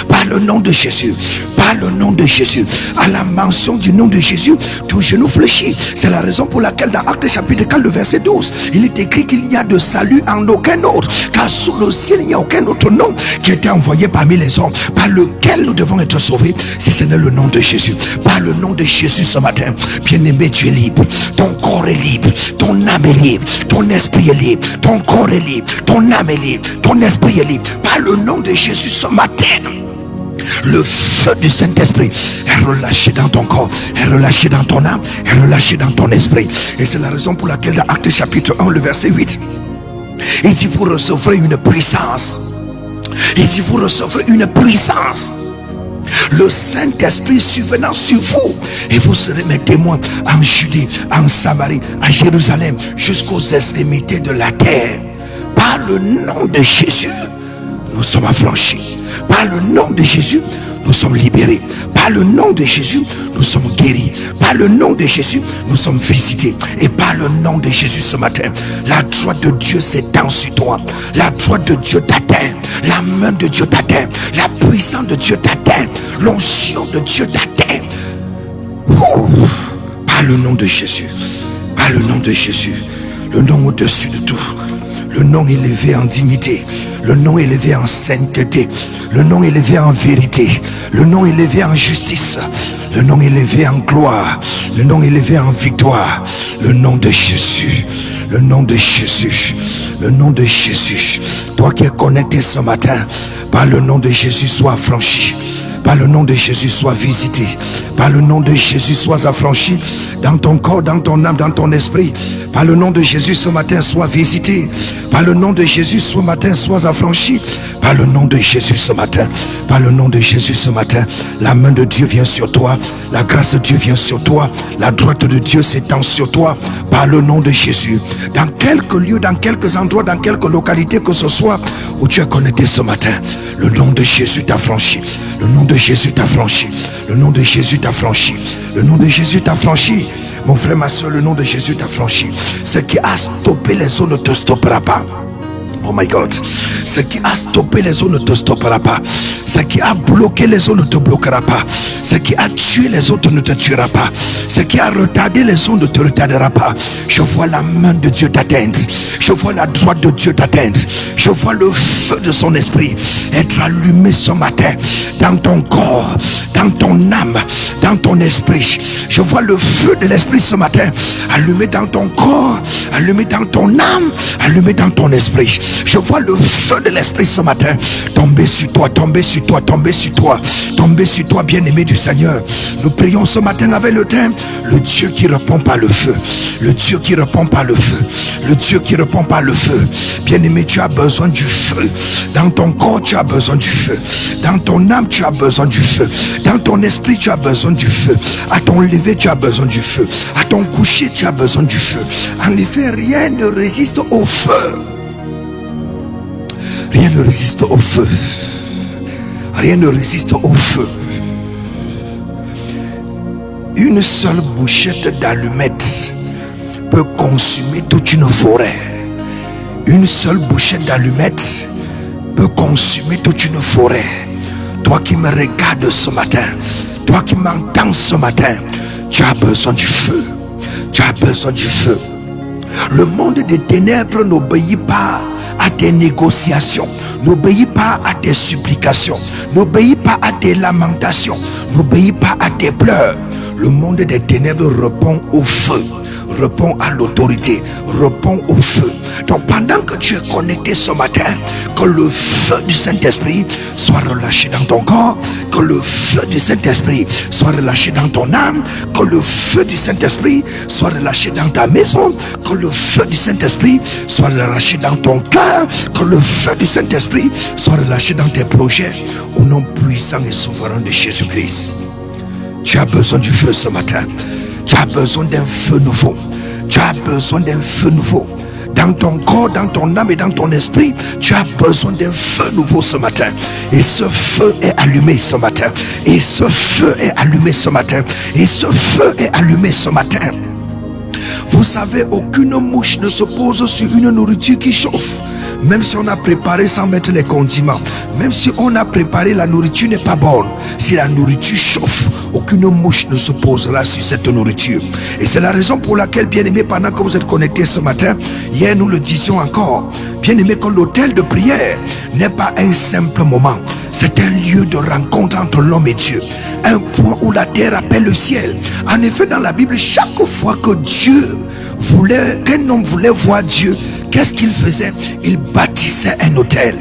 Par le nom de Jésus, par le nom de Jésus, à la mention du nom de Jésus, tout genou fléchit. C'est la raison pour laquelle dans Actes chapitre 4, le verset 12, il est écrit qu'il n'y a de salut en aucun autre, car sous le ciel il n'y a aucun autre nom qui a été envoyé parmi les hommes par lequel nous devons être sauvés, si ce n'est le nom de Jésus. Par le nom de Jésus ce matin, bien-aimé, tu es libre, ton corps est libre, ton âme est libre, ton esprit est libre, ton corps est libre, ton âme est libre, ton esprit est libre. Par le nom de Jésus ce matin, le feu du Saint-Esprit est relâché dans ton corps, est relâché dans ton âme, est relâché dans ton esprit. Et c'est la raison pour laquelle dans Actes chapitre 1, le verset 8, il dit: vous recevrez une puissance. Il dit: vous recevrez une puissance, le Saint-Esprit survenant sur vous, et vous serez mes témoins en Judée, en Samarie, à Jérusalem, jusqu'aux extrémités de la terre. Par le nom de Jésus, nous sommes affranchis. Par le nom de Jésus, nous sommes libérés. Par le nom de Jésus, nous sommes guéris. Par le nom de Jésus, nous sommes visités. Et par le nom de Jésus ce matin, la droite de Dieu s'étend sur toi. La droite de Dieu t'atteint. La main de Dieu t'atteint. La puissance de Dieu t'atteint. L'onction de Dieu t'atteint. Par le nom de Jésus. Par le nom de Jésus. Le nom au-dessus de tout. Le nom élevé en dignité, le nom élevé en sainteté, le nom élevé en vérité, le nom élevé en justice, le nom élevé en gloire, le nom élevé en victoire, le nom de Jésus, le nom de Jésus, le nom de Jésus. Toi qui es connecté ce matin, par le nom de Jésus, sois affranchi. Par le nom de Jésus, sois visité. Par le nom de Jésus, sois affranchi dans ton corps, dans ton âme, dans ton esprit. Par le nom de Jésus, ce matin, sois visité. Par le nom de Jésus, ce matin, sois affranchi. Par le nom de Jésus, ce matin. Par le nom de Jésus, ce matin, la main de Dieu vient sur toi. La grâce de Dieu vient sur toi. La droite de Dieu s'étend sur toi. Par le nom de Jésus. Dans quelques lieux, dans quelques endroits, dans quelques localités que ce soit où tu es connecté ce matin, le nom de Jésus t'a franchi. Le nom de Jésus t'a franchi. Le nom de Jésus t'a franchi. Le nom de Jésus t'a franchi. Mon frère, ma soeur, le nom de Jésus t'a franchi. Ce qui a stoppé les eaux ne te stoppera pas. Oh my God. Ce qui a stoppé les eaux ne te stoppera pas. Ce qui a bloqué les eaux ne te bloquera pas. Ce qui a tué les autres ne te tuera pas. Ce qui a retardé les eaux ne te retardera pas. Je vois la main de Dieu t'atteindre. Je vois la droite de Dieu t'atteindre. Je vois le feu de son esprit être allumé ce matin dans ton corps, dans ton âme, dans ton esprit. Je vois le feu de l'esprit ce matin allumé dans ton corps, allumé dans ton âme, allumé dans ton esprit. Je vois le feu de l'esprit ce matin tomber sur toi, tomber sur toi, tomber sur toi, tomber sur toi, bien-aimé du Seigneur. Nous prions ce matin avec le thème: le Dieu qui répond par le feu. Le Dieu qui répond par le feu. Le Dieu qui répond par le feu. Bien-aimé, tu as besoin du feu. Dans ton corps, tu as besoin du feu. Dans ton âme, tu as besoin du feu. Dans ton esprit, tu as besoin du feu. À ton lever, tu as besoin du feu. À ton coucher, tu as besoin du feu. En effet, rien ne résiste au feu. Rien ne résiste au feu. Rien ne résiste au feu. Une seule bouchette d'allumettes peut consumer toute une forêt. Une seule bouchette d'allumettes peut consumer toute une forêt. Toi qui me regardes ce matin, toi qui m'entends ce matin, tu as besoin du feu. Tu as besoin du feu. Le monde des ténèbres n'obéit pas à tes négociations, n'obéit pas à tes supplications, n'obéit pas à tes lamentations, n'obéit pas à tes pleurs. Le monde des ténèbres répond au feu, répond à l'autorité, répond au feu. Donc pendant que tu es connecté ce matin, que le feu du Saint-Esprit soit relâché dans ton corps, que le feu du Saint-Esprit soit relâché dans ton âme, que le feu du Saint-Esprit soit relâché dans ta maison, que le feu du Saint-Esprit soit relâché dans ton cœur, que le feu du Saint-Esprit soit relâché dans tes projets, au nom puissant et souverain de Jésus-Christ. Tu as besoin du feu ce matin. Tu as besoin d'un feu nouveau. Tu as besoin d'un feu nouveau. Dans ton corps, dans ton âme et dans ton esprit, tu as besoin d'un feu nouveau ce matin. Et ce feu est allumé ce matin. Et ce feu est allumé ce matin. Et ce feu est allumé ce matin. Vous savez, aucune mouche ne se pose sur une nourriture qui chauffe. Même si on a préparé sans mettre les condiments, même si on a préparé, la nourriture n'est pas bonne. Si la nourriture chauffe, aucune mouche ne se posera sur cette nourriture. Et c'est la raison pour laquelle, bien aimé, pendant que vous êtes connectés ce matin, hier nous le disions encore, bien aimé, que l'autel de prière n'est pas un simple moment. C'est un lieu de rencontre entre l'homme et Dieu. Un point où la terre appelle le ciel. En effet, dans la Bible, chaque fois que qu'un homme voulait voir Dieu, qu'est-ce qu'il faisait? Il bâtissait un autel.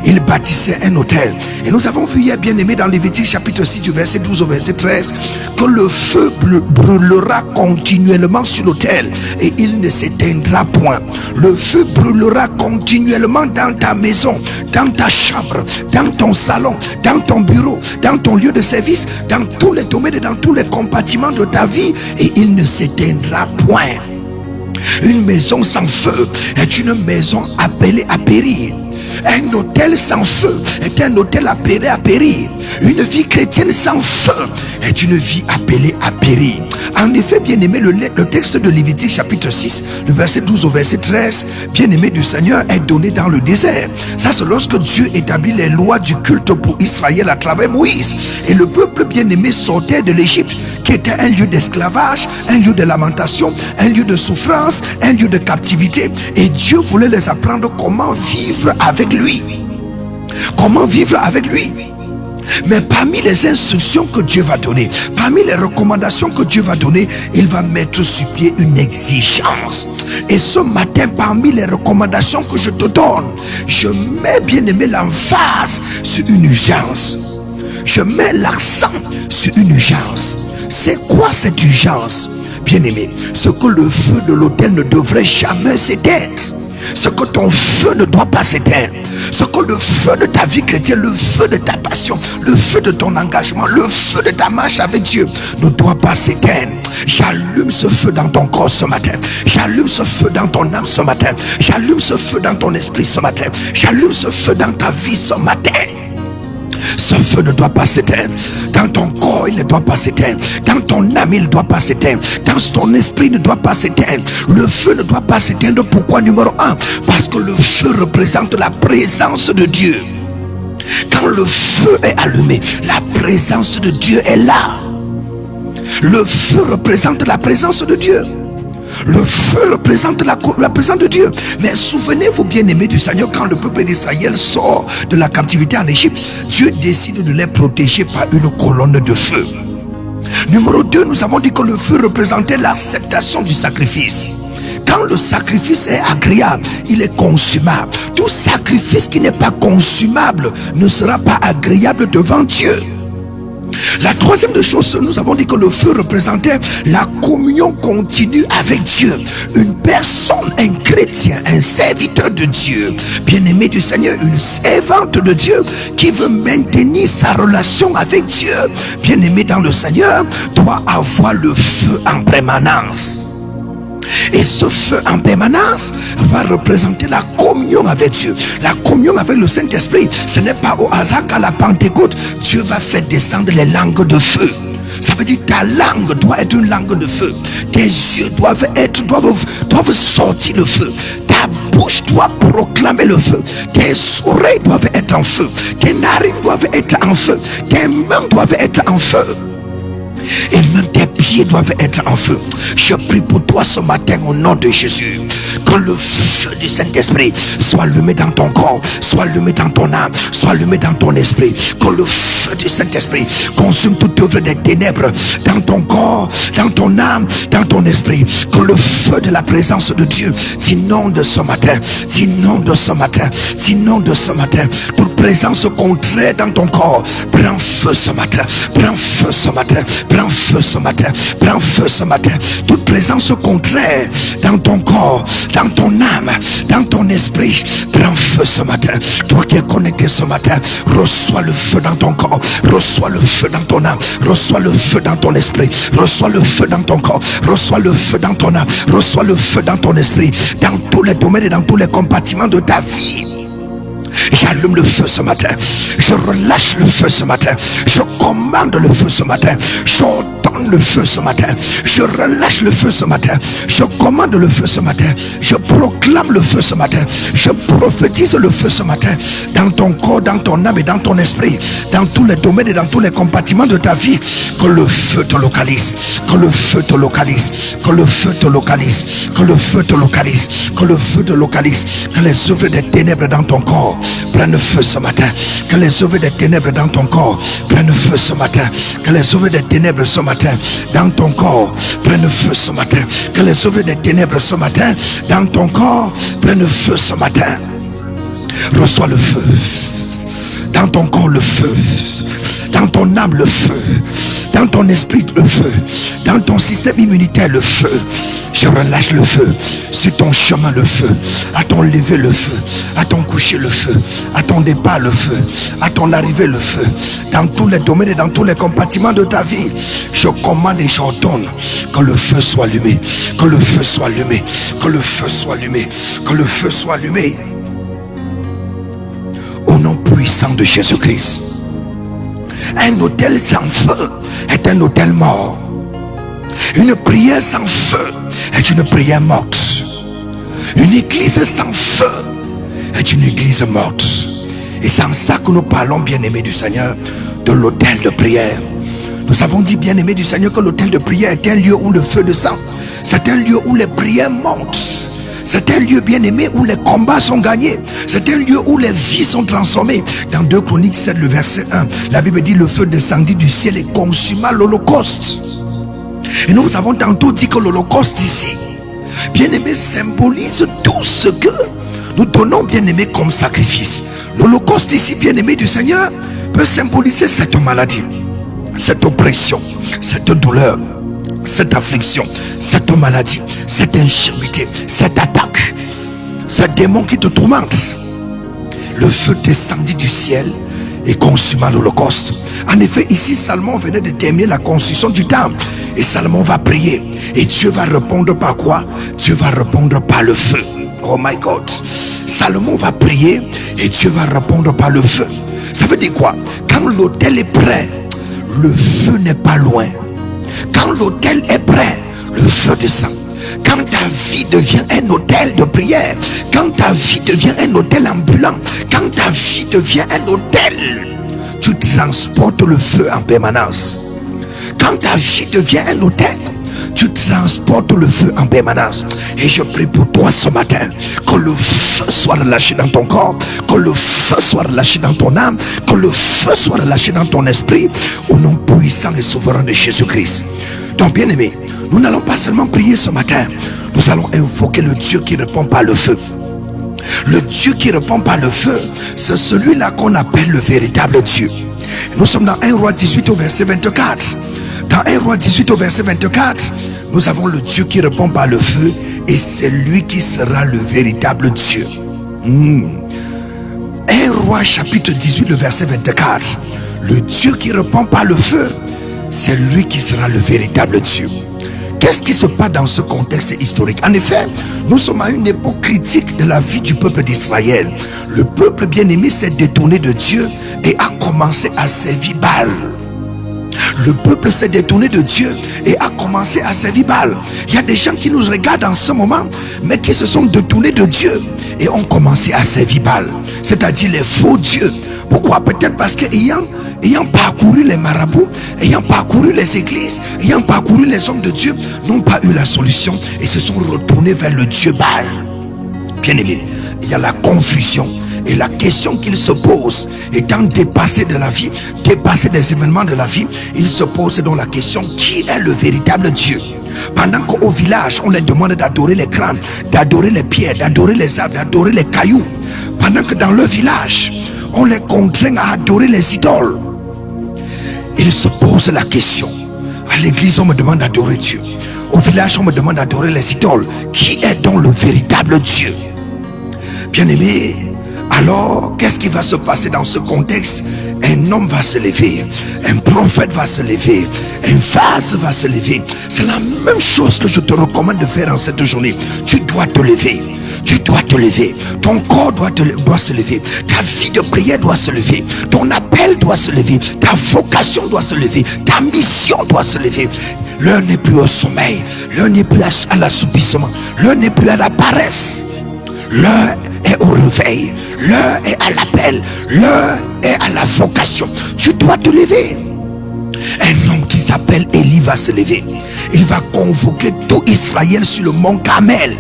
Il bâtissait un autel. Et nous avons vu hier, bien aimé, dans Lévitique chapitre 6 du verset 12 au verset 13, que le feu brûlera continuellement sur l'autel et il ne s'éteindra point. Le feu brûlera continuellement dans ta maison, dans ta chambre, dans ton salon, dans ton bureau, dans ton lieu de service, dans tous les domaines et dans tous les compartiments de ta vie, et il ne s'éteindra point. Une maison sans feu est une maison appelée à périr. Un hôtel sans feu est un hôtel appelé à périr. Une vie chrétienne sans feu est une vie appelée à périr. En effet, bien aimé, le texte de Lévitique chapitre 6, le verset 12 au verset 13, bien aimé du Seigneur, est donné dans le désert. Ça, c'est lorsque Dieu établit les lois du culte pour Israël à travers Moïse. Et le peuple bien aimé sortait de l'Égypte, qui était un lieu d'esclavage, un lieu de lamentation, un lieu de souffrance, un lieu de captivité. Et Dieu voulait les apprendre comment vivre avec lui. Comment vivre avec lui. Mais parmi les instructions que Dieu va donner, parmi les recommandations que Dieu va donner, il va mettre sur pied une exigence. Et ce matin, parmi les recommandations que je te donne, je mets, bien aimé, l'emphase sur une urgence. Je mets l'accent sur une urgence. C'est quoi cette urgence? Bien aimé, ce que le feu de l'autel ne devrait jamais s'éteindre. Ce que ton feu ne doit pas s'éteindre, ce que le feu de ta vie chrétienne, le feu de ta passion, le feu de ton engagement, le feu de ta marche avec Dieu ne doit pas s'éteindre. J'allume ce feu dans ton corps ce matin. J'allume ce feu dans ton âme ce matin. J'allume ce feu dans ton esprit ce matin. J'allume ce feu dans ta vie ce matin. Ce feu ne doit pas s'éteindre. Dans ton corps, il ne doit pas s'éteindre. Dans ton âme, il ne doit pas s'éteindre. Dans ton esprit, il ne doit pas s'éteindre. Le feu ne doit pas s'éteindre. Pourquoi? Numéro 1, parce que le feu représente la présence de Dieu. Quand le feu est allumé, la présence de Dieu est là. Le feu représente la présence de Dieu. Le feu représente la présence de Dieu. Mais souvenez-vous, bien aimés du Seigneur, quand le peuple d'Israël sort de la captivité en Égypte, Dieu décide de les protéger par une colonne de feu. Numéro 2, nous avons dit que le feu représentait l'acceptation du sacrifice. Quand le sacrifice est agréable, il est consumable. Tout sacrifice qui n'est pas consumable ne sera pas agréable devant Dieu. La troisième des choses, nous avons dit que le feu représentait la communion continue avec Dieu. Une personne, un chrétien, un serviteur de Dieu, bien-aimé du Seigneur, une servante de Dieu qui veut maintenir sa relation avec Dieu, bien-aimé dans le Seigneur, doit avoir le feu en permanence. Et ce feu en permanence va représenter la communion avec Dieu. La communion avec le Saint-Esprit. Ce n'est pas au hasard qu'à la Pentecôte, Dieu va faire descendre les langues de feu. Ça veut dire que ta langue doit être une langue de feu. Tes yeux doivent sortir le feu. Ta bouche doit proclamer le feu. Tes oreilles doivent être en feu. Tes narines doivent être en feu. Tes mains doivent être en feu. Et même tes pieds doivent être en feu. Je prie pour toi ce matin au nom de Jésus. Que le feu du Saint-Esprit soit allumé dans ton corps, soit allumé dans ton âme, soit allumé dans ton esprit. Que le feu du Saint-Esprit consume toute œuvre des ténèbres dans ton corps, dans ton âme, dans ton esprit. Que le feu de la présence de Dieu t'inonde ce matin, t'inonde ce matin, t'inonde ce matin. Toute présence contraire dans ton corps, prends feu ce matin, prends feu ce matin. Prends feu ce matin, prends feu ce matin. Toute présence contraire dans ton corps, dans ton âme, dans ton esprit, prends feu ce matin. Toi qui es connecté ce matin, reçois le feu dans ton corps, reçois le feu dans ton âme, reçois le feu dans ton esprit, reçois le feu dans ton corps, reçois le feu dans ton âme, reçois le feu dans ton esprit, dans tous les domaines et dans tous les compartiments de ta vie. J'allume le feu ce matin. Je relâche le feu ce matin. Je commande le feu ce matin. J'ordonne le feu ce matin. Je relâche le feu ce matin. Je commande le feu ce matin. Je proclame le feu ce matin. Je prophétise le feu ce matin. Dans ton corps, dans ton âme et dans ton esprit. Dans tous les domaines et dans tous les compartiments de ta vie. Que le feu te localise. Que le feu te localise. Que le feu te localise. Que le feu te localise. Que le feu te localise. Que les œuvres des ténèbres dans ton corps prennent feu ce matin. Que les œuvres des ténèbres dans ton corps prennent feu ce matin. Que les œuvres des ténèbres ce matin dans ton corps prennent feu ce matin. Que les œuvres des ténèbres ce matin dans ton corps prennent feu ce matin. Reçois le feu. Dans ton corps le feu. Dans ton âme le feu. Dans ton esprit le feu. Dans ton système immunitaire le feu. Je relâche le feu. Sur ton chemin le feu. À ton lever le feu. À ton coucher le feu. À ton départ le feu. À ton arrivée le feu. Dans tous les domaines et dans tous les compartiments de ta vie. Je commande et j'ordonne que le feu soit allumé. Que le feu soit allumé. Que le feu soit allumé. Que le feu soit allumé. Au nom puissant de Jésus-Christ. Un autel sans feu est un autel mort. Une prière sans feu est une prière morte. Une église sans feu est une église morte. Et c'est en ça que nous parlons, bien-aimés du Seigneur, de l'autel de prière. Nous avons dit, bien-aimés du Seigneur, que l'autel de prière est un lieu où le feu descend. C'est un lieu où les prières montent. C'est un lieu bien-aimé où les combats sont gagnés. C'est un lieu où les vies sont transformées. Dans 2 Chroniques 7, le verset 1, la Bible dit, le feu descendit du ciel et consuma l'holocauste. Et nous avons tantôt dit que l'holocauste ici, bien-aimé, symbolise tout ce que nous donnons, bien-aimé, comme sacrifice. L'holocauste ici, bien-aimé du Seigneur, peut symboliser cette maladie, cette oppression, cette douleur, cette affliction, cette maladie, cette infirmité, cette attaque, ce démon qui te tourmente. Le feu descendit du ciel et consuma l'holocauste. En effet, ici, Salomon venait de terminer la construction du temple. Et Salomon va prier. Et Dieu va répondre par quoi? Dieu va répondre par le feu. Oh my God. Salomon va prier et Dieu va répondre par le feu. Ça veut dire quoi? Quand l'autel est prêt, le feu n'est pas loin. Quand l'autel est prêt, le feu descend. Quand ta vie devient un autel de prière, quand ta vie devient un autel ambulant, quand ta vie devient un autel, tu transportes le feu en permanence. Quand ta vie devient un autel, tu transportes le feu en permanence. Et je prie pour toi ce matin, que le feu soit relâché dans ton corps, que le feu soit relâché dans ton âme, que le feu soit relâché dans ton esprit, au nom puissant et souverain de Jésus-Christ. Donc bien aimé, nous n'allons pas seulement prier ce matin, nous allons invoquer le Dieu qui répond par le feu. Le Dieu qui répond par le feu, c'est celui-là qu'on appelle le véritable Dieu. Nous sommes dans 1 Roi 18 au verset 24. Dans 1 Roi 18 au verset 24, nous avons le Dieu qui répond par le feu, et c'est lui qui sera le véritable Dieu. 1 Roi chapitre 18 le verset 24, le Dieu qui répond par le feu, c'est lui qui sera le véritable Dieu. qu'est-ce qui se passe dans ce contexte historique? En effet, nous sommes à une époque critique de la vie du peuple d'Israël. Le peuple bien-aimé s'est détourné de Dieu et a commencé à servir Baal. Le peuple s'est détourné de Dieu et a commencé à servir Baal. Il y a des gens qui nous regardent en ce moment, mais qui se sont détournés de Dieu et ont commencé à servir Baal, c'est-à-dire les faux dieux. Pourquoi? Peut-être parce que ayant parcouru les marabouts, ayant parcouru les églises, ayant parcouru les hommes de Dieu, n'ont pas eu la solution et se sont retournés vers le Dieu Baal. Bien aimé, il y a la confusion. Et la question qu'il se pose, étant dépassé de la vie, dépassé des événements de la vie, il se pose donc la question: qui est le véritable Dieu? Pendant qu'au village, on les demande d'adorer les crânes, d'adorer les pierres, d'adorer les arbres, d'adorer les cailloux. Pendant que dans le village, on les contraint à adorer les idoles. Il se pose la question. À l'église, on me demande d'adorer Dieu. Au village, on me demande d'adorer les idoles. Qui est donc le véritable Dieu? Bien-aimé, alors, qu'est-ce qui va se passer dans ce contexte? Un homme va se lever, un prophète va se lever, un vase va se lever. C'est la même chose que je te recommande de faire en cette journée. Tu dois te lever. Tu dois te lever. Ton corps doit se lever. Ta vie de prière doit se lever. Ton appel doit se lever. Ta vocation doit se lever. Ta mission doit se lever. L'heure n'est plus au sommeil. L'heure n'est plus à l'assoupissement. L'heure n'est plus à la paresse. L'heure est au réveil. L'heure est à l'appel. L'heure est à la vocation. Tu dois te lever. Un homme qui s'appelle Élie va se lever. Il va convoquer tout Israël sur le mont Carmel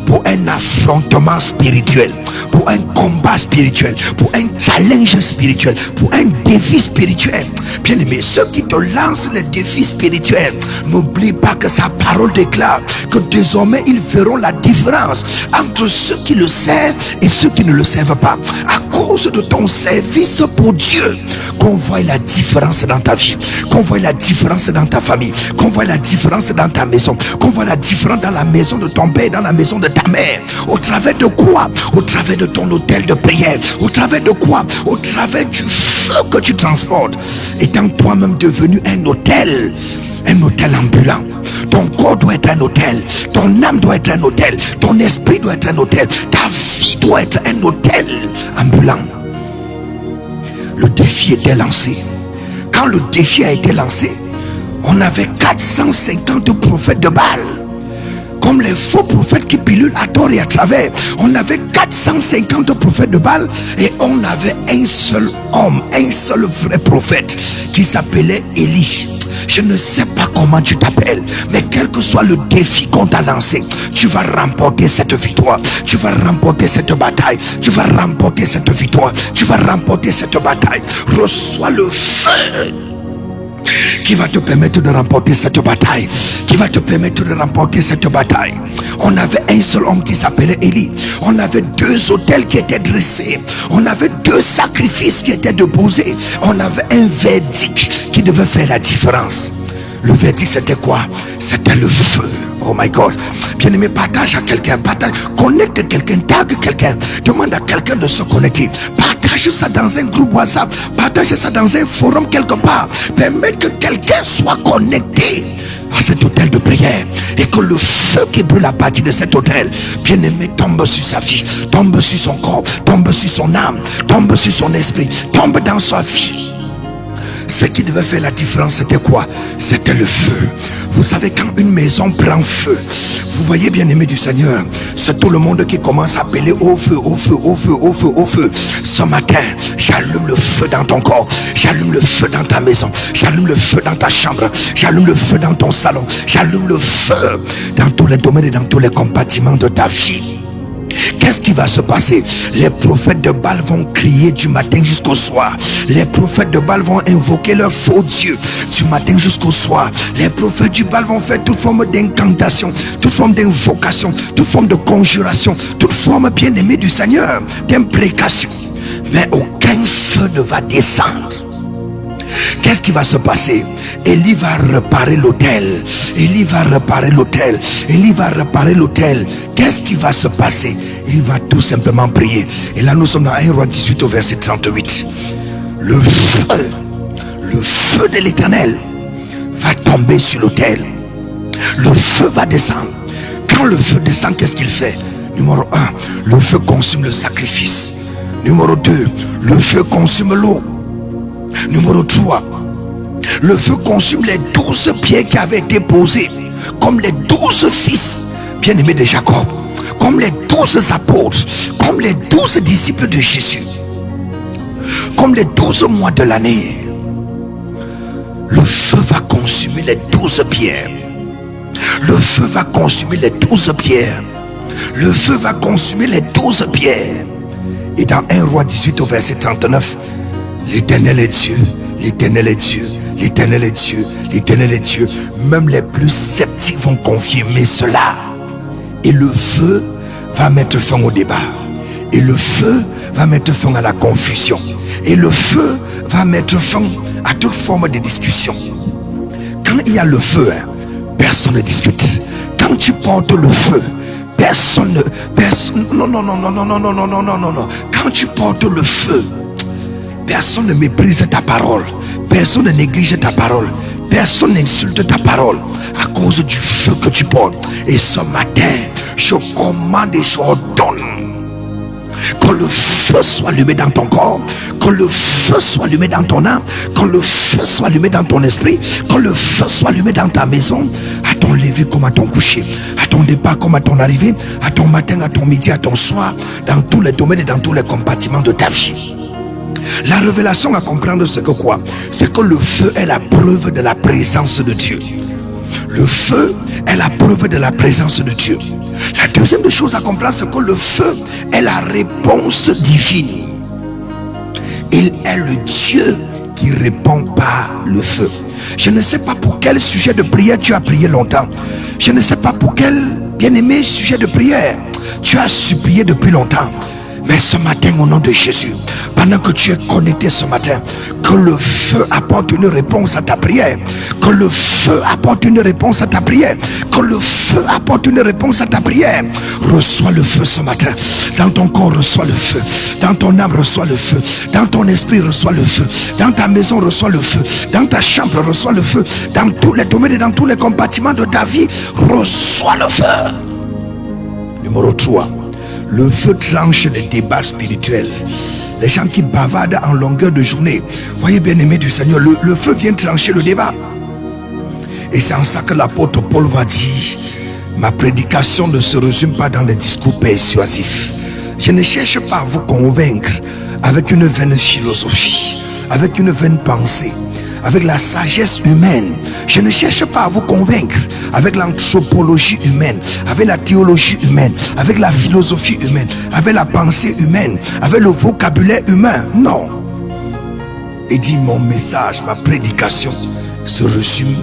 pour un affrontement spirituel, pour un combat spirituel, pour un challenge spirituel, pour un défi spirituel. Bien aimé, ceux qui te lancent les défis spirituels, n'oublie pas que sa parole déclare que désormais ils verront la différence entre ceux qui le servent et ceux qui ne le servent pas. À cause de ton service pour Dieu, qu'on voit la différence dans ta vie, qu'on voit la différence dans ta famille, qu'on voit la différence dans ta maison, qu'on voit la différence dans la maison de ton père, dans la maison de ta mère. Au travers de quoi? Au travers de ton hôtel de prière. Au travers de quoi? Au travers du feu que tu transportes, étant toi-même devenu un hôtel ambulant. Ton corps doit être un hôtel, ton âme doit être un hôtel, ton esprit doit être un hôtel, ta vie doit être un hôtel ambulant. Le défi était lancé. Quand le défi a été lancé, on avait 450 prophètes de Baal, comme les faux prophètes qui pilulent à tort et à travers. On avait 450 prophètes de Baal et on avait un seul homme, un seul vrai prophète qui s'appelait Élie. Je ne sais pas comment tu t'appelles, mais quel que soit le défi qu'on t'a lancé, tu vas remporter cette victoire, tu vas remporter cette bataille, tu vas remporter cette victoire, tu vas remporter cette bataille. Reçois le feu qui va te permettre de remporter cette bataille, qui va te permettre de remporter cette bataille. On avait un seul homme qui s'appelait Élie. On avait 2 autels qui étaient dressés. On avait 2 sacrifices qui étaient déposés. On avait un verdict qui devait faire la différence. Le verdict, c'était quoi? C'était le feu. Oh my God. Bien aimé, partage à quelqu'un, partage, connecte quelqu'un, tag quelqu'un, demande à quelqu'un de se connecter, partage ça dans un groupe WhatsApp, partage ça dans un forum quelque part, permettre que quelqu'un soit connecté à cet hôtel de prière et que le feu qui brûle à partir de cet hôtel, bien aimé, tombe sur sa vie, tombe sur son corps, tombe sur son âme, tombe sur son esprit, tombe dans sa vie. Ce qui devait faire la différence, c'était quoi? C'était le feu. Vous savez, quand une maison prend feu, vous voyez, bien aimé du Seigneur, c'est tout le monde qui commence à appeler au feu, au feu, au feu, au feu, au feu. Ce matin, j'allume le feu dans ton corps, j'allume le feu dans ta maison, j'allume le feu dans ta chambre, j'allume le feu dans ton salon, j'allume le feu dans tous les domaines et dans tous les compartiments de ta vie. Qu'est-ce qui va se passer? Les prophètes de Baal vont crier du matin jusqu'au soir. Les prophètes de Baal vont invoquer leur faux Dieu du matin jusqu'au soir. Les prophètes du Baal vont faire toute forme d'incantation, toute forme d'invocation, toute forme de conjuration, toute forme, bien aimée du Seigneur, d'imprécation. Mais aucun feu ne va descendre. Qu'est-ce qui va se passer? Élie va réparer l'autel. Élie va réparer l'autel. Élie va réparer l'autel. Qu'est-ce qui va se passer? Il va tout simplement prier. Et là, nous sommes dans 1 Roi 18 au verset 38. Le feu de l'Éternel va tomber sur l'autel. Le feu va descendre. Quand le feu descend, qu'est-ce qu'il fait? Numéro 1, le feu consume le sacrifice. Numéro 2, le feu consume l'eau. Numéro 3, le feu consume les 12 pierres qui avaient été posées, comme les 12 fils bien-aimés de Jacob, comme les 12 apôtres, comme les 12 disciples de Jésus, comme les 12 mois de l'année. Le feu va consumer les 12 pierres. Le feu va consumer les 12 pierres. Le feu va consumer les 12 pierres. Et dans 1 Roi 18 au verset 39, l'Éternel est Dieu, l'Éternel est Dieu, l'Éternel est Dieu, l'Éternel est Dieu. Même les plus sceptiques vont confirmer cela. Et le feu va mettre fin au débat. Et le feu va mettre fin à la confusion. Et le feu va mettre fin à toute forme de discussion. Quand il y a le feu, personne ne discute. Quand tu portes le feu, personne, non. Quand tu portes le feu, personne ne méprise ta parole. Personne ne néglige ta parole. Personne n'insulte ta parole à cause du feu que tu portes. Et ce matin, je commande et j'ordonne que le feu soit allumé dans ton corps, que le feu soit allumé dans ton âme, que le feu soit allumé dans ton esprit, que le feu soit allumé dans ta maison, à ton lever comme à ton coucher, à ton départ comme à ton arrivée, à ton matin, à ton midi, à ton soir, dans tous les domaines et dans tous les compartiments de ta vie. La révélation à comprendre, c'est que quoi? C'est que le feu est la preuve de la présence de Dieu. Le feu est la preuve de la présence de Dieu. La deuxième chose à comprendre, c'est que le feu est la réponse divine. Il est le Dieu qui répond par le feu. Je ne sais pas pour quel sujet de prière tu as prié longtemps. Je ne sais pas pour quel bien-aimé sujet de prière tu as supplié depuis longtemps. Mais ce matin, au nom de Jésus, pendant que tu es connecté ce matin, que le feu apporte une réponse à ta prière. Que le feu apporte une réponse à ta prière. Que le feu apporte une réponse à ta prière. Reçois le feu ce matin. Dans ton corps, reçois le feu. Dans ton âme, reçois le feu. Dans ton esprit, reçois le feu. Dans ta maison, reçois le feu. Dans ta chambre, reçois le feu. Dans tous les domaines et dans tous les compartiments de ta vie, reçois le feu. Numéro 3. Le feu tranche les débats spirituels. Les gens qui bavardent en longueur de journée. Voyez, bien-aimés du Seigneur, le feu vient trancher le débat. Et c'est en ça que l'apôtre Paul va dire: ma prédication ne se résume pas dans les discours persuasifs. Je ne cherche pas à vous convaincre avec une vaine philosophie, avec une vaine pensée, avec la sagesse humaine. Je ne cherche pas à vous convaincre avec l'anthropologie humaine, avec la théologie humaine, avec la philosophie humaine, avec la pensée humaine, avec le vocabulaire humain. Non. Et dit: mon message, ma prédication se résume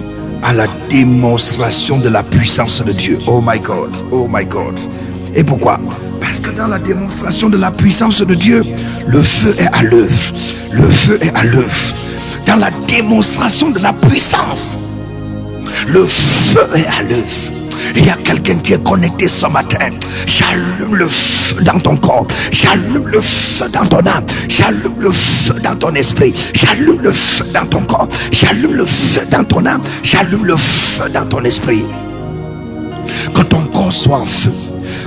à la démonstration de la puissance de Dieu. Oh my God, oh my God. Et pourquoi? Parce que dans la démonstration de la puissance de Dieu, le feu est à l'œuvre. Le feu est à l'œuvre. Dans la démonstration de la puissance, le feu est à l'œuvre. Il y a quelqu'un qui est connecté ce matin. J'allume le feu dans ton corps. J'allume le feu dans ton âme. J'allume le feu dans ton esprit. J'allume le feu dans ton corps. J'allume le feu dans ton âme. J'allume le feu dans ton esprit. Que ton corps soit en feu.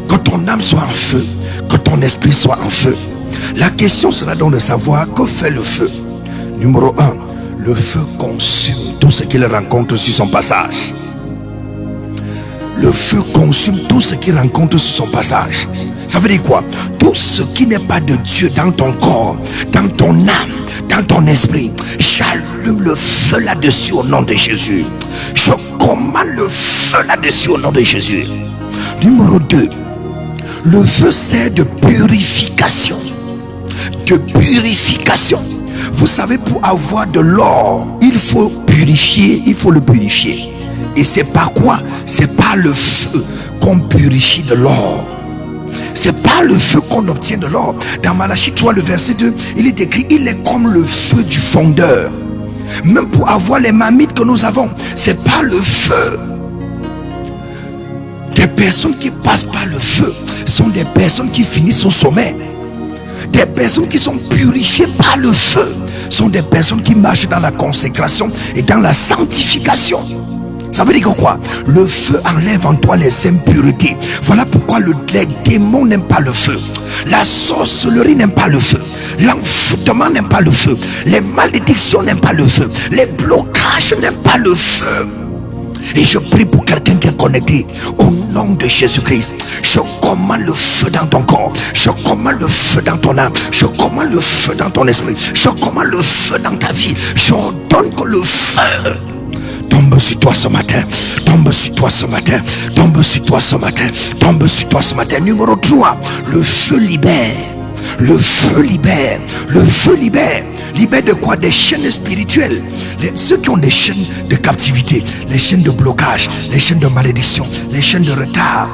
Que ton âme soit en feu. Que ton esprit soit en feu. La question sera donc de savoir que fait le feu. Numéro 1, le feu consume tout ce qu'il rencontre sur son passage. Le feu consume tout ce qu'il rencontre sur son passage. Ça veut dire quoi? Tout ce qui n'est pas de Dieu dans ton corps, dans ton âme, dans ton esprit, j'allume le feu là-dessus au nom de Jésus. Je commande le feu là-dessus au nom de Jésus. Numéro 2, le feu sert de purification. De purification. Vous savez, pour avoir de l'or, il faut purifier, il faut le purifier. Et c'est par quoi? C'est par le feu qu'on purifie de l'or. C'est par le feu qu'on obtient de l'or. Dans Malachie 3, le verset 2, il est écrit: il est comme le feu du fondeur. Même pour avoir les marmites que nous avons, c'est par le feu. Des personnes qui passent par le feu sont des personnes qui finissent au sommet. Des personnes qui sont purifiées par le feu sont des personnes qui marchent dans la consécration et dans la sanctification. Ça veut dire que quoi? Le feu enlève en toi les impuretés. Voilà pourquoi les démons n'aiment pas le feu. La sorcellerie n'aime pas le feu. L'envoûtement n'aime pas le feu. Les malédictions n'aiment pas le feu. Les blocages n'aiment pas le feu. Et je prie pour quelqu'un qui est connecté au nom de Jésus-Christ. Je commande le feu dans ton corps. Je commande le feu dans ton âme. Je commande le feu dans ton esprit. Je commande le feu dans ta vie. J'ordonne que le feu tombe sur toi ce matin. Tombe sur toi ce matin. Tombe sur toi ce matin. Tombe sur toi ce matin. Numéro 3, le feu libère. Le feu libère. Le feu libère. Libère de quoi? Des chaînes spirituelles. Ceux qui ont des chaînes de captivité, les chaînes de blocage, les chaînes de malédiction, les chaînes de retard.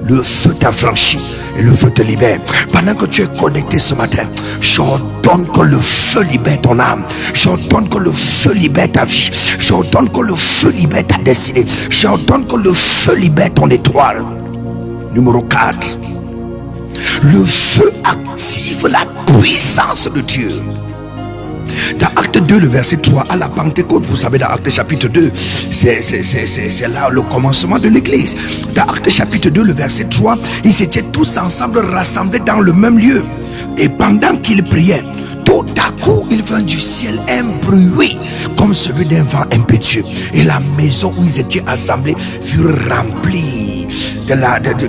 Le feu t'affranchit et le feu te libère. Pendant que tu es connecté ce matin, j'ordonne que le feu libère ton âme. J'ordonne que le feu libère ta vie. J'ordonne que le feu libère ta destinée. J'ordonne que le feu libère ton étoile. Numéro 4. Le feu active la puissance de Dieu. Dans Acte 2, le verset 3, à la Pentecôte, vous savez, dans Acte chapitre 2, c'est là le commencement de l'église. Dans Acte chapitre 2, le verset 3, ils étaient tous ensemble rassemblés dans le même lieu. Et pendant qu'ils priaient, tout à coup, il vint du ciel un bruit comme celui d'un vent impétueux. Et la maison où ils étaient assemblés fut remplie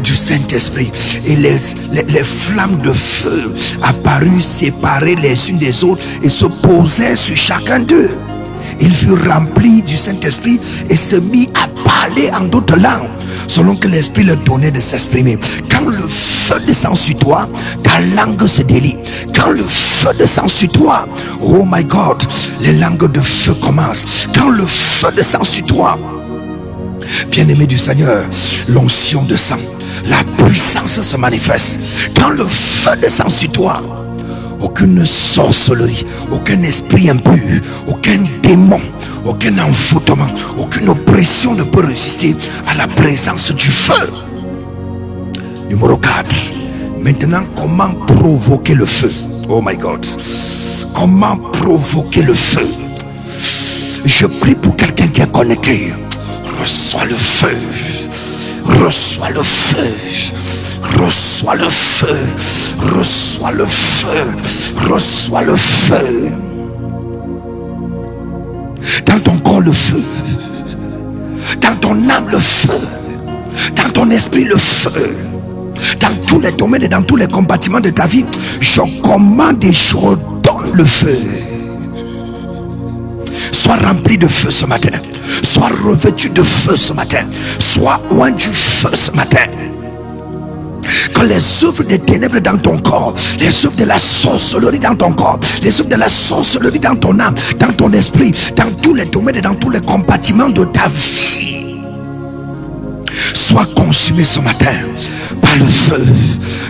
du Saint-Esprit. Et les flammes de feu apparurent séparées les unes des autres et se posaient sur chacun d'eux. Il fut rempli du Saint-Esprit et se mit à parler en d'autres langues, selon que l'Esprit leur donnait de s'exprimer. Quand le feu descend sur toi, ta langue se délie. Quand le feu descend sur toi, oh my God, les langues de feu commencent. Quand le feu descend sur toi, bien-aimé du Seigneur, l'onction descend, la puissance se manifeste. Quand le feu descend sur toi, aucune sorcellerie, aucun esprit impur, aucun démon, aucun envoûtement, aucune oppression ne peut résister à la présence du feu. Numéro 4. Maintenant, comment provoquer le feu? Oh my God. Comment provoquer le feu? Je prie pour quelqu'un qui est connecté. Reçois le feu. Reçois le feu. Reçois le feu. Reçois le feu. Reçois le feu. Dans ton corps le feu. Dans ton âme le feu. Dans ton esprit le feu. Dans tous les domaines et dans tous les compartiments de ta vie, je commande et je redonne le feu. Sois rempli de feu ce matin. Sois revêtu de feu ce matin. Sois loin du feu ce matin. Que les œuvres des ténèbres dans ton corps, les œuvres de la sorcellerie dans ton corps, les œuvres de la sorcellerie dans ton âme, dans ton esprit, dans tous les domaines et dans tous les compartiments de ta vie, sois consumé ce matin par le feu.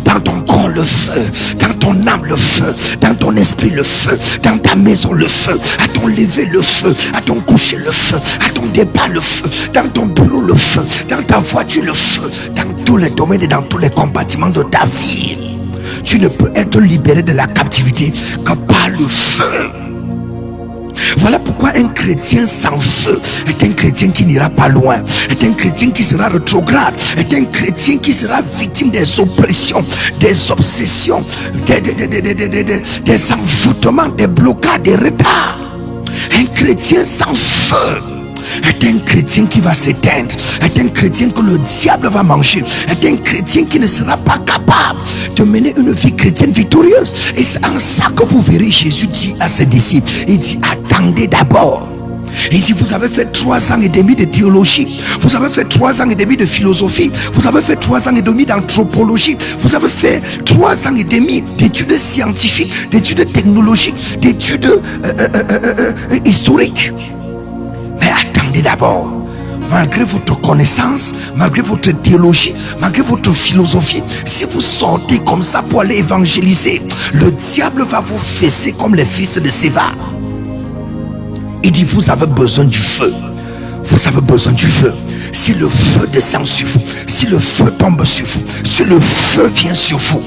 Dans ton corps le feu, dans ton âme le feu, dans ton esprit le feu, dans ta maison le feu, à ton lever le feu, à ton coucher le feu, à ton départ le feu, dans ton bureau le feu, dans ta voiture le feu, dans tous les domaines et dans tous les compartiments de ta vie. Tu ne peux être libéré de la captivité que par le feu. Voilà pourquoi un chrétien sans feu est un chrétien qui n'ira pas loin, est un chrétien qui sera rétrograde, est un chrétien qui sera victime des oppressions, des obsessions, des envoûtements, des blocages, des retards. Un chrétien sans feu est un chrétien qui va s'éteindre, est un chrétien que le diable va manger, est un chrétien qui ne sera pas capable de mener une vie chrétienne victorieuse. Et c'est en ça que vous verrez Jésus dit à ses disciples, il dit attendez d'abord. Il dit vous avez fait 3 ans et demi de théologie, vous avez fait 3 ans et demi de philosophie, vous avez fait 3 ans et demi d'anthropologie, vous avez fait 3 ans et demi d'études scientifiques, d'études technologiques, d'études historiques. Mais attendez d'abord. Malgré votre connaissance, malgré votre théologie, malgré votre philosophie, si vous sortez comme ça pour aller évangéliser, le diable va vous fesser comme les fils de Séva. Il dit vous avez besoin du feu. vous avez besoin du feu. Si le feu descend sur vous, si le feu tombe sur vous, si le feu vient sur vous,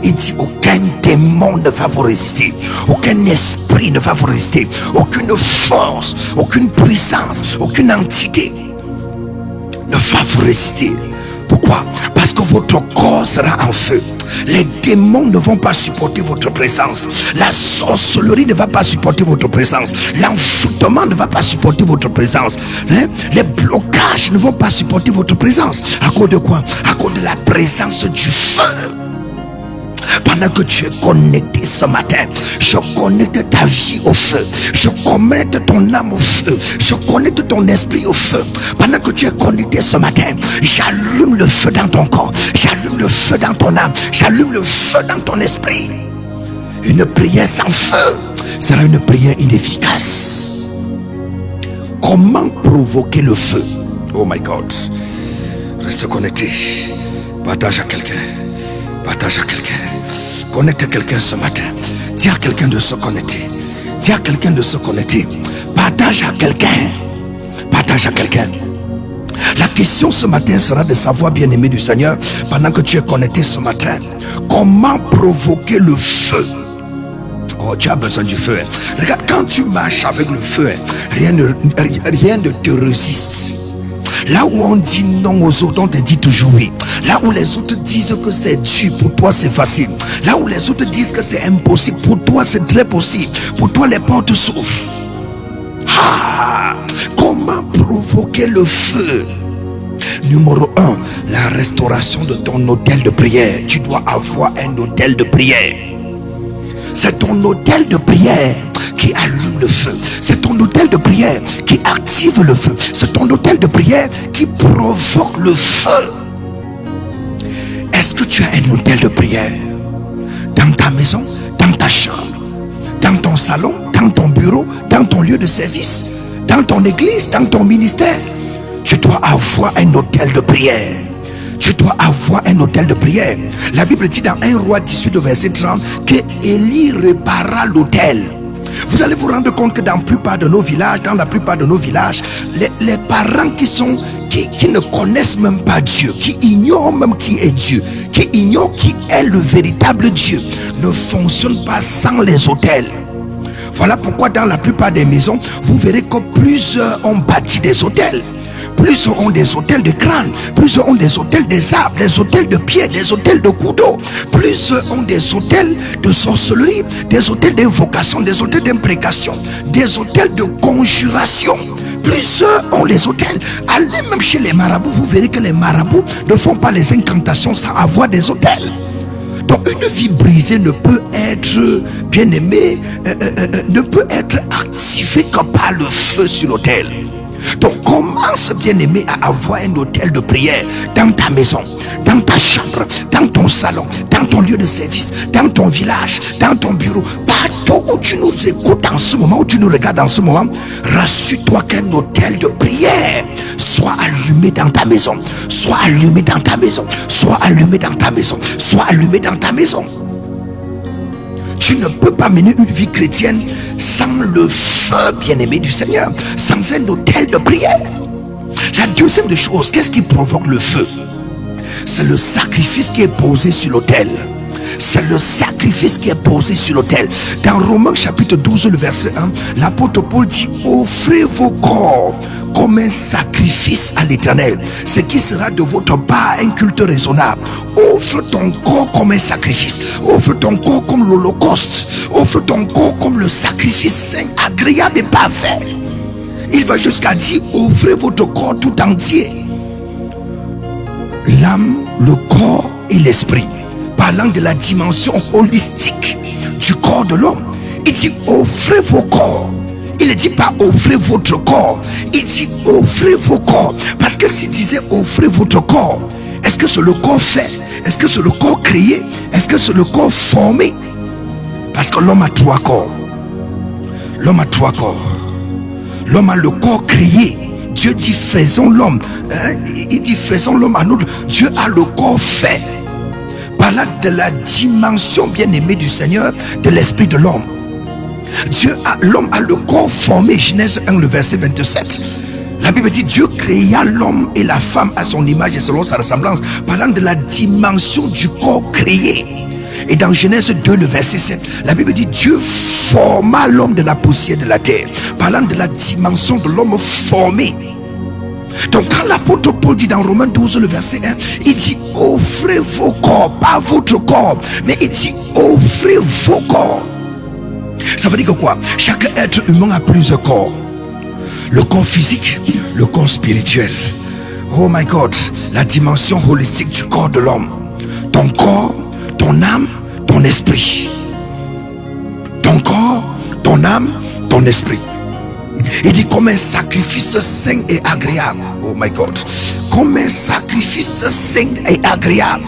il dit aucun démon ne va vous résister, aucun esprit ne va vous résister, aucune force, aucune puissance, aucune entité ne va vous résister. Pourquoi? Parce que votre corps sera en feu. Les démons ne vont pas supporter votre présence. La sorcellerie ne va pas supporter votre présence. L'envoûtement ne va pas supporter votre présence. Les blocages ne vont pas supporter votre présence. À cause de quoi? À cause de la présence du feu. Pendant que tu es connecté ce matin, je connecte ta vie au feu. Je connecte ton âme au feu. Je connecte ton esprit au feu. Pendant que tu es connecté ce matin, j'allume le feu dans ton corps. J'allume le feu dans ton âme. J'allume le feu dans ton esprit. Une prière sans feu sera une prière inefficace. Comment provoquer le feu? Oh my God. Reste connecté. Partage à quelqu'un. Partage à quelqu'un. Connecte quelqu'un ce matin. Dis à quelqu'un de se connecter. Dis à quelqu'un de se connecter. Partage à quelqu'un. Partage à quelqu'un. La question ce matin sera de savoir, bien-aimé du Seigneur, pendant que tu es connecté ce matin, comment provoquer le feu? Oh, tu as besoin du feu. Regarde, quand tu marches avec le feu, rien ne te résiste. Là où on dit non aux autres, on te dit toujours oui. Là où les autres disent que c'est dur, pour toi c'est facile. Là où les autres disent que c'est impossible, pour toi c'est très possible. Pour toi les portes s'ouvrent. Comment provoquer le feu? Numéro 1, la restauration de ton hôtel de prière. Tu dois avoir un hôtel de prière. C'est ton hôtel de prière qui allume le feu. C'est ton hôtel de prière qui active le feu. C'est ton hôtel de prière qui provoque le feu. Est-ce que tu as un hôtel de prière dans ta maison, dans ta chambre, dans ton salon, dans ton bureau, dans ton lieu de service, dans ton église, dans ton ministère? Tu dois avoir un hôtel de prière. Tu dois avoir un hôtel de prière. La Bible dit dans 1 Roi 18 verset 30 que Élie répara l'hôtel. Vous allez vous rendre compte que dans la plupart de nos villages, les parents qui ne connaissent même pas Dieu, qui ignorent même qui est Dieu, qui ignorent qui est le véritable Dieu, ne fonctionnent pas sans les hôtels. Voilà pourquoi dans la plupart des maisons, vous verrez que plusieurs ont bâti des hôtels. Plus ont des hôtels de crâne, plus ont des hôtels des arbres, des hôtels de pierre, des hôtels de coups d'eau, plus ont des hôtels de sorcellerie, des hôtels d'invocation, des hôtels d'imprécation, des hôtels de conjuration. Plus ont les hôtels. Allez même chez les marabouts, vous verrez que les marabouts ne font pas les incantations sans avoir des hôtels. Donc une vie brisée ne peut être, bien aimée, ne peut être activée que par le feu sur l'autel. Donc commence, bien-aimé, à avoir un hôtel de prière dans ta maison, dans ta chambre, dans ton salon, dans ton lieu de service, dans ton village, dans ton bureau, partout où tu nous écoutes en ce moment, où tu nous regardes en ce moment. Rassure-toi qu'un hôtel de prière soit allumé dans ta maison, soit allumé dans ta maison, soit allumé dans ta maison, soit allumé dans ta maison. Tu ne peux pas mener une vie chrétienne sans le feu, bien-aimé du Seigneur, sans un hôtel de prière. La deuxième des choses, qu'est-ce qui provoque le feu? C'est le sacrifice qui est posé sur l'autel. C'est le sacrifice qui est posé sur l'autel. Dans Romains chapitre 12, le verset 1, l'apôtre Paul dit: offrez vos corps comme un sacrifice à l'Éternel, ce qui sera de votre part un culte raisonnable. Offre ton corps comme un sacrifice. Offre ton corps comme l'holocauste. Offre ton corps comme le sacrifice saint, agréable et parfait. Il va jusqu'à dire: offrez votre corps tout entier. L'âme, le corps et l'esprit. Parlant de la dimension holistique du corps de l'homme, il dit: offrez vos corps. Il ne dit pas offrez votre corps, il dit offrez vos corps. Parce que s'il disait offrez votre corps, est-ce que c'est le corps fait? Est-ce que c'est le corps créé? Est-ce que c'est le corps formé? Parce que l'homme a trois corps. L'homme a trois corps. L'homme a le corps créé. Dieu dit faisons l'homme. Il dit faisons l'homme à nous. Dieu a le corps fait. Parlant de la dimension bien-aimée du Seigneur, de l'esprit de l'homme. L'homme a le corps formé. Genèse 1, le verset 27. La Bible dit Dieu créa l'homme et la femme à son image et selon sa ressemblance, parlant de la dimension du corps créé. Et dans Genèse 2, le verset 7, la Bible dit Dieu forma l'homme de la poussière de la terre, parlant de la dimension de l'homme formé. Donc quand l'apôtre Paul dit dans Romains 12, le verset 1, il dit offrez vos corps, pas votre corps, mais il dit offrez vos corps. Ça veut dire que quoi? Chaque être humain a plusieurs corps. Le corps physique, le corps spirituel. Oh my God, la dimension holistique du corps de l'homme. Ton corps, ton âme, ton esprit. Ton corps, ton âme, ton esprit. Il dit comme un sacrifice saint et agréable. Oh my God. Comme un sacrifice saint et agréable.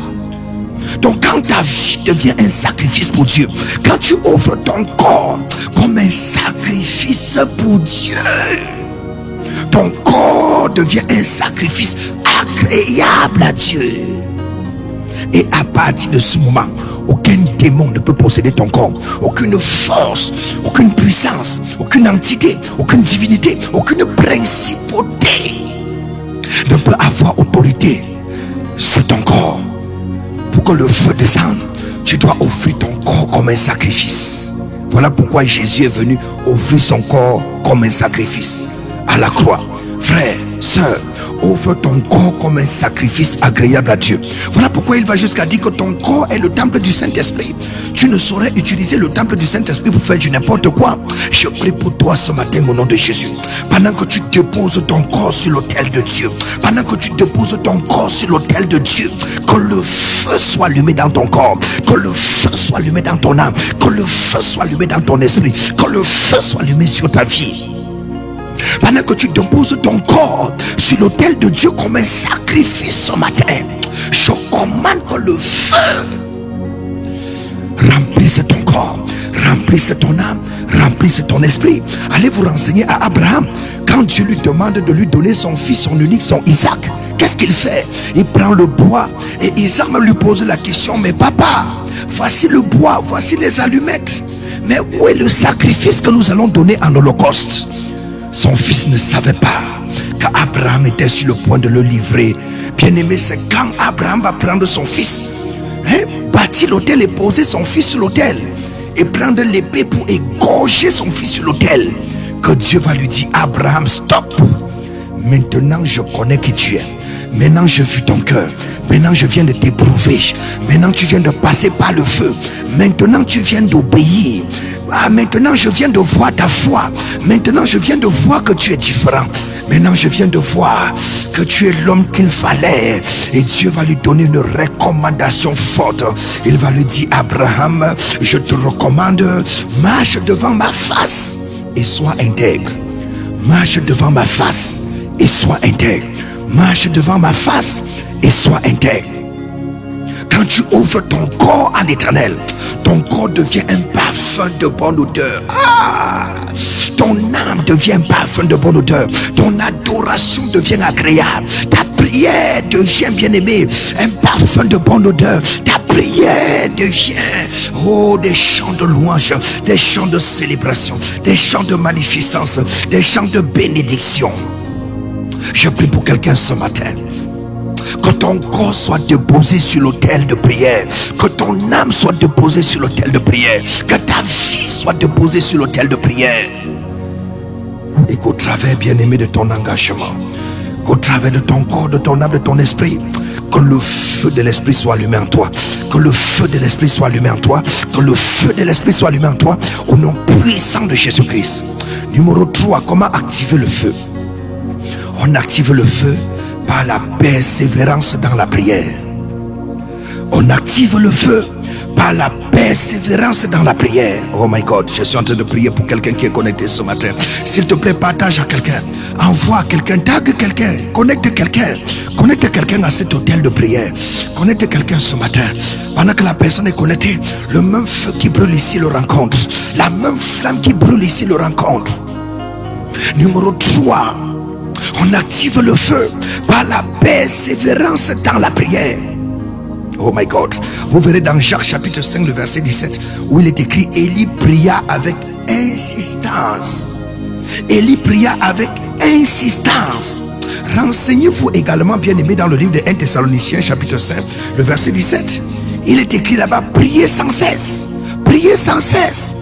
Donc quand ta vie devient un sacrifice pour Dieu, quand tu offres ton corps comme un sacrifice pour Dieu, ton corps devient un sacrifice agréable à Dieu. Et à partir de ce moment, aucun démon ne peut posséder ton corps. Aucune force, aucune puissance, aucune entité, aucune divinité, aucune principauté ne peut avoir autorité sur ton corps. Pour que le feu descende, tu dois offrir ton corps comme un sacrifice. Voilà pourquoi Jésus est venu offrir son corps comme un sacrifice à la croix. Frère, sœur, offre ton corps comme un sacrifice agréable à Dieu. Voilà pourquoi il va jusqu'à dire que ton corps est le temple du Saint-Esprit. Tu ne saurais utiliser le temple du Saint-Esprit pour faire du n'importe quoi. Je prie pour toi ce matin au nom de Jésus. Pendant que tu déposes ton corps sur l'autel de Dieu, pendant que tu déposes ton corps sur l'autel de Dieu, que le feu soit allumé dans ton corps, que le feu soit allumé dans ton âme, que le feu soit allumé dans ton esprit, que le feu soit allumé sur ta vie. Pendant que tu déposes ton corps sur l'autel de Dieu comme un sacrifice ce matin, je commande que le feu remplisse ton corps, remplisse ton âme, remplisse ton esprit. Allez vous renseigner à Abraham. Quand Dieu lui demande de lui donner son fils, son unique, son Isaac, qu'est-ce qu'il fait? Il prend le bois et Isaac lui pose la question, mais papa, voici le bois, voici les allumettes, mais où est le sacrifice que nous allons donner en holocauste? Son fils ne savait pas qu'Abraham était sur le point de le livrer. Bien aimé, c'est quand Abraham va prendre son fils, bâtir l'autel et poser son fils sur l'autel, et prendre l'épée pour égorger son fils sur l'autel, que Dieu va lui dire, Abraham, stop. Maintenant je connais qui tu es. Maintenant je vis ton cœur. Maintenant je viens de t'éprouver. Maintenant tu viens de passer par le feu. Maintenant tu viens d'obéir. Maintenant je viens de voir ta foi. Maintenant je viens de voir que tu es différent. Maintenant je viens de voir que tu es l'homme qu'il fallait. Et Dieu va lui donner une recommandation forte. Il va lui dire, Abraham, je te recommande, marche devant ma face et sois intègre. Marche devant ma face et sois intègre. Marche devant ma face et sois intègre. Quand tu ouvres ton corps à l'Éternel, ton corps devient un parfum de bonne odeur. Ton âme devient un parfum de bonne odeur. Ton adoration devient agréable. Ta prière devient, bien-aimé, un parfum de bonne odeur. Ta prière devient, des chants de louange, des chants de célébration, des chants de magnificence, des chants de bénédiction. Je prie pour quelqu'un ce matin. Que ton corps soit déposé sur l'autel de prière. Que ton âme soit déposée sur l'autel de prière. Que ta vie soit déposée sur l'autel de prière. Et qu'au travers, bien-aimé, de ton engagement, qu'au travers de ton corps, de ton âme, de ton esprit, que le feu de l'esprit soit allumé en toi. Que le feu de l'esprit soit allumé en toi. Que le feu de l'esprit soit allumé en toi. Au nom puissant de Jésus-Christ. Numéro 3, comment activer le feu? On active le feu par la persévérance dans la prière. On active le feu par la persévérance dans la prière. Oh my God, je suis en train de prier pour quelqu'un qui est connecté ce matin. S'il te plaît, partage à quelqu'un, envoie à quelqu'un, tag quelqu'un, connecte quelqu'un à cet hôtel de prière. Connecte quelqu'un ce matin. Pendant que la personne est connectée, le même feu qui brûle ici le rencontre. La même flamme qui brûle ici le rencontre. Numéro 3, on active le feu par la persévérance dans la prière. Oh my God. Vous verrez dans Jacques chapitre 5 le verset 17 où il est écrit, Élie pria avec insistance Élie pria avec insistance. Renseignez-vous également, bien aimé, dans le livre de 1 Thessaloniciens chapitre 5, le verset 17. Il est écrit là-bas, priez sans cesse. Priez sans cesse.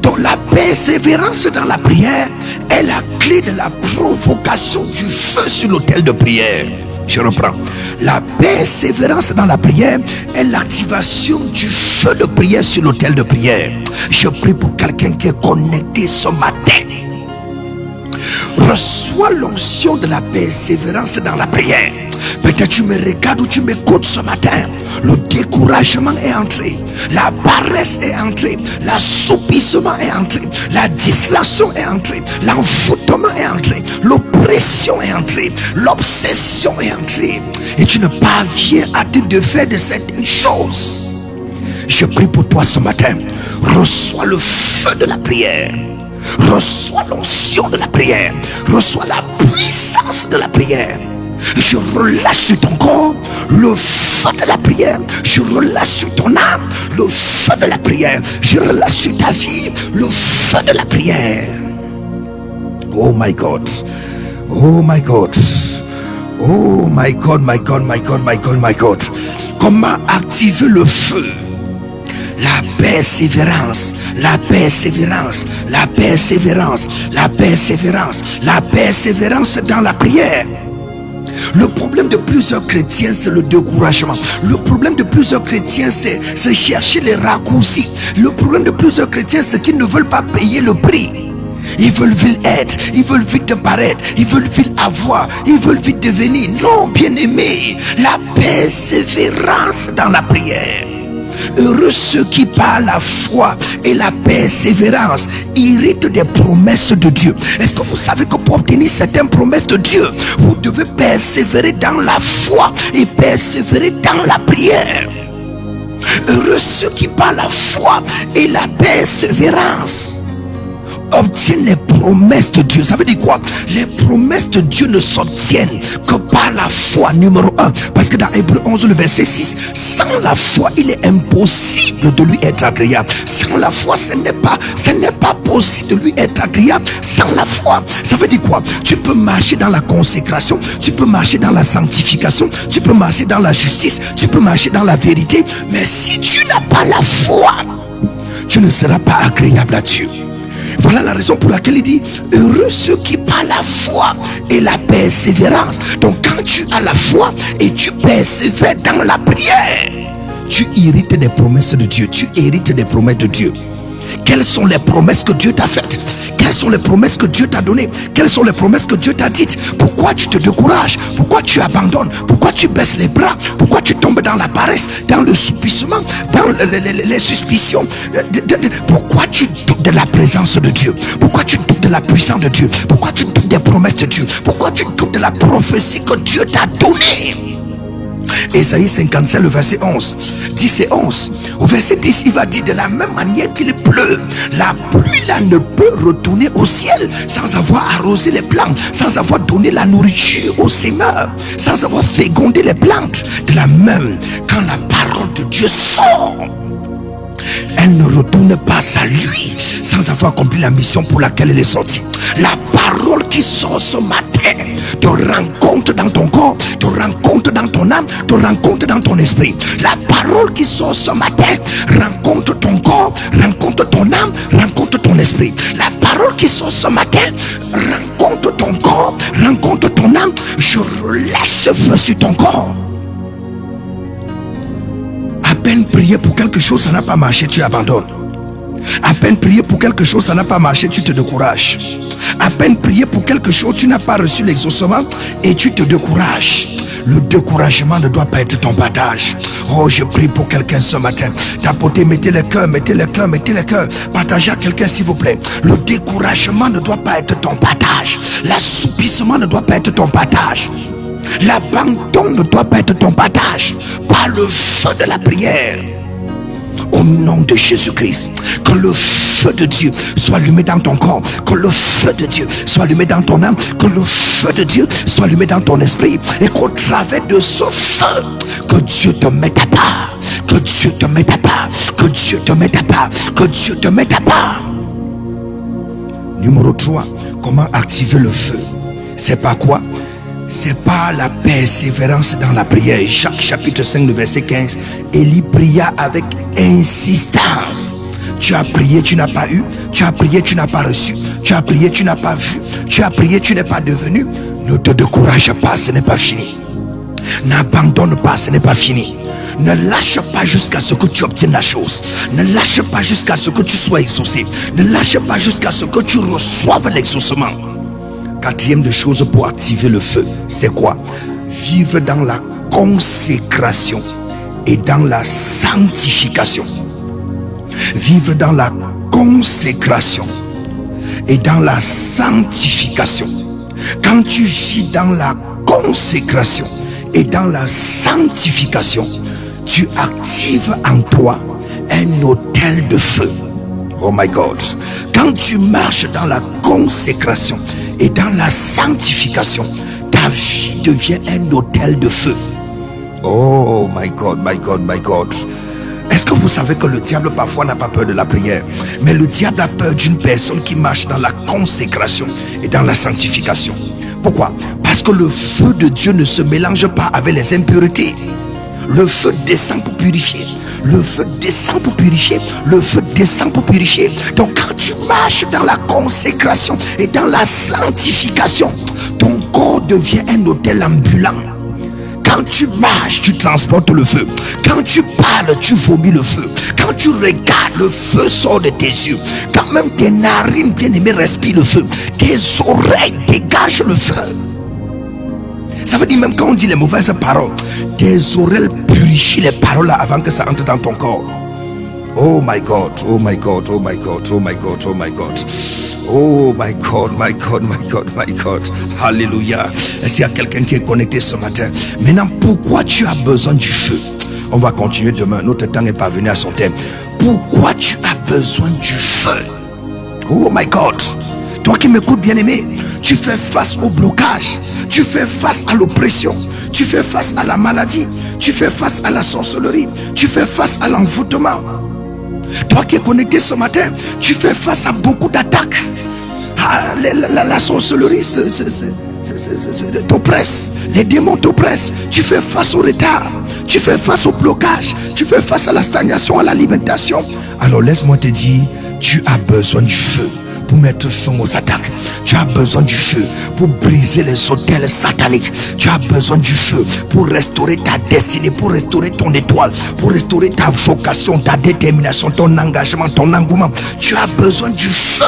Donc la persévérance dans la prière est la clé de la provocation du feu sur l'autel de prière. Je reprends. La persévérance dans la prière est l'activation du feu de prière sur l'autel de prière. Je prie pour quelqu'un qui est connecté ce matin. Reçois l'onction de la persévérance dans la prière. Peut-être tu me regardes ou tu m'écoutes ce matin. Le découragement est entré, la paresse est entrée, l'assoupissement est entré, la distraction est entrée, l'envoûtement est entré, l'oppression est entrée, l'obsession est entrée, et tu ne parviens à te défaire de certaines choses. Je prie pour toi ce matin. Reçois le feu de la prière. Reçois l'onction de la prière. Reçois la puissance de la prière. Je relâche sur ton corps le feu de la prière. Je relâche sur ton âme le feu de la prière. Je relâche sur ta vie le feu de la prière. Oh my God. Oh my God. Oh my God, my God, my God, my God, my God. Comment activer le feu? La persévérance, la persévérance, la persévérance, la persévérance, la persévérance dans la prière. Le problème de plusieurs chrétiens, c'est le découragement. Le problème de plusieurs chrétiens, c'est chercher les raccourcis. Le problème de plusieurs chrétiens, c'est qu'ils ne veulent pas payer le prix. Ils veulent vite être, ils veulent vite paraître, ils veulent vite avoir, ils veulent vite devenir. Non, bien-aimé, la persévérance dans la prière. Heureux ceux qui par la foi et la persévérance héritent des promesses de Dieu. Est-ce que vous savez que pour obtenir certaines promesses de Dieu, vous devez persévérer dans la foi et persévérer dans la prière? Heureux ceux qui par la foi et la persévérance obtiennent les promesses de Dieu. Ça veut dire quoi? Les promesses de Dieu ne s'obtiennent que par la foi, numéro 1. Parce que dans Hébreux 11, le verset 6, sans la foi, il est impossible de lui être agréable. Sans la foi, ce n'est pas possible de lui être agréable. Sans la foi, ça veut dire quoi? Tu peux marcher dans la consécration, tu peux marcher dans la sanctification, tu peux marcher dans la justice, tu peux marcher dans la vérité. Mais si tu n'as pas la foi, tu ne seras pas agréable à Dieu. Voilà la raison pour laquelle il dit heureux ceux qui par la foi et la persévérance. Donc quand tu as la foi et tu persévères dans la prière, tu hérites des promesses de Dieu. Tu hérites des promesses de Dieu. Quelles sont les promesses que Dieu t'a faites? Quelles sont les promesses que Dieu t'a données? Quelles sont les promesses que Dieu t'a dites? Pourquoi tu te décourages? Pourquoi tu abandonnes? Pourquoi tu baisses les bras? Pourquoi tu tombes dans la paresse, dans le soupissement, dans les suspicions? Pourquoi tu doutes de la présence de Dieu? Pourquoi tu doutes de la puissance de Dieu? Pourquoi tu doutes des promesses de Dieu? Pourquoi tu doutes de la prophétie que Dieu t'a donnée? Ésaïe 57, le verset 11, 10 et 11. Au verset 10, il va dire de la même manière qu'il pleut, la pluie là ne peut retourner au ciel sans avoir arrosé les plantes, sans avoir donné la nourriture aux semeurs, sans avoir fécondé les plantes. De la même, quand la parole de Dieu sort, elle ne retourne pas à lui sans avoir accompli la mission pour laquelle elle est sortie. La parole qui sort ce matin te rencontre dans ton corps, te rencontre dans ton âme, te rencontre dans ton esprit. La parole qui sort ce matin rencontre ton corps, rencontre ton âme, rencontre ton esprit. La parole qui sort ce matin rencontre ton corps, rencontre ton âme. Je relâche ce feu sur ton corps. À peine prier pour quelque chose, ça n'a pas marché, tu abandonnes. À peine prier pour quelque chose, ça n'a pas marché, tu te décourages. À peine prier pour quelque chose, tu n'as pas reçu l'exaucement et tu te décourages. Le découragement ne doit pas être ton partage. Oh, je prie pour quelqu'un ce matin. Tapotez, mettez le cœur, mettez le cœur, mettez le cœur. Partagez à quelqu'un s'il vous plaît. Le découragement ne doit pas être ton partage. L'assoupissement ne doit pas être ton partage. L'abandon ne doit pas être ton partage. Par le feu de la prière. Au nom de Jésus-Christ, que le feu de Dieu soit allumé dans ton corps, que le feu de Dieu soit allumé dans ton âme, que le feu de Dieu soit allumé dans ton esprit, et qu'au travers de ce feu, que Dieu te mette à part, que Dieu te mette à part, que Dieu te mette à part, que Dieu te mette à part. Numéro 3, Comment activer le feu? C'est pas quoi? C'est pas la persévérance dans la prière. Jacques chapitre 5, le verset 15. Élie pria avec insistance. Tu as prié, tu n'as pas eu. Tu as prié, tu n'as pas reçu. Tu as prié, tu n'as pas vu. Tu as prié, tu n'es pas devenu. Ne te décourage pas, ce n'est pas fini. N'abandonne pas, ce n'est pas fini. Ne lâche pas jusqu'à ce que tu obtiennes la chose. Ne lâche pas jusqu'à ce que tu sois exaucé. Ne lâche pas jusqu'à ce que tu reçoives l'exaucement. Quatrième de chose pour activer le feu, c'est quoi? Vivre dans la consécration et dans la sanctification. Vivre dans la consécration et dans la sanctification. Quand tu vis dans la consécration et dans la sanctification, tu actives en toi un autel de feu. Oh my God. Quand tu marches dans la consécration et dans la sanctification, ta vie devient un autel de feu. Oh my God, my God, my God. Est-ce que vous savez que le diable parfois n'a pas peur de la prière, mais le diable a peur d'une personne qui marche dans la consécration et dans la sanctification. Pourquoi? Parce que le feu de Dieu ne se mélange pas avec les impuretés. Le feu descend pour purifier. Le feu descend pour purifier. Le feu descend pour purifier. Donc quand tu marches dans la consécration et dans la sanctification, ton corps devient un autel ambulant. Quand tu marches, tu transportes le feu. Quand tu parles, tu vomis le feu. Quand tu regardes, le feu sort de tes yeux. Quand même tes narines, bien-aimés, respirent le feu. Tes oreilles dégagent le feu. Ça veut dire même quand on dit les mauvaises paroles, tes oreilles purifient les paroles là avant que ça entre dans ton corps. Oh my God, oh my God, oh my God, oh my God, oh my God. Oh my God, my God, my God, my God. Alléluia. Est-ce qu'il y a quelqu'un qui est connecté ce matin? Maintenant, pourquoi tu as besoin du feu? On va continuer demain. Notre temps n'est pas venu à son terme. Pourquoi tu as besoin du feu? Oh my God. Toi qui m'écoutes, bien-aimé, tu fais face au blocage. Tu fais face à l'oppression. Tu fais face à la maladie. Tu fais face à la sorcellerie. Tu fais face à l'envoûtement. Toi qui es connecté ce matin, tu fais face à beaucoup d'attaques. La sorcellerie t'oppresse. Les démons t'oppressent. Tu fais face au retard. Tu fais face au blocage. Tu fais face à la stagnation, à l'alimentation. Alors laisse-moi te dire, tu as besoin du feu pour mettre fin aux attaques. Tu as besoin du feu pour briser les autels sataniques. Tu as besoin du feu pour restaurer ta destinée, pour restaurer ton étoile, pour restaurer ta vocation, ta détermination, ton engagement, ton engouement. Tu as besoin du feu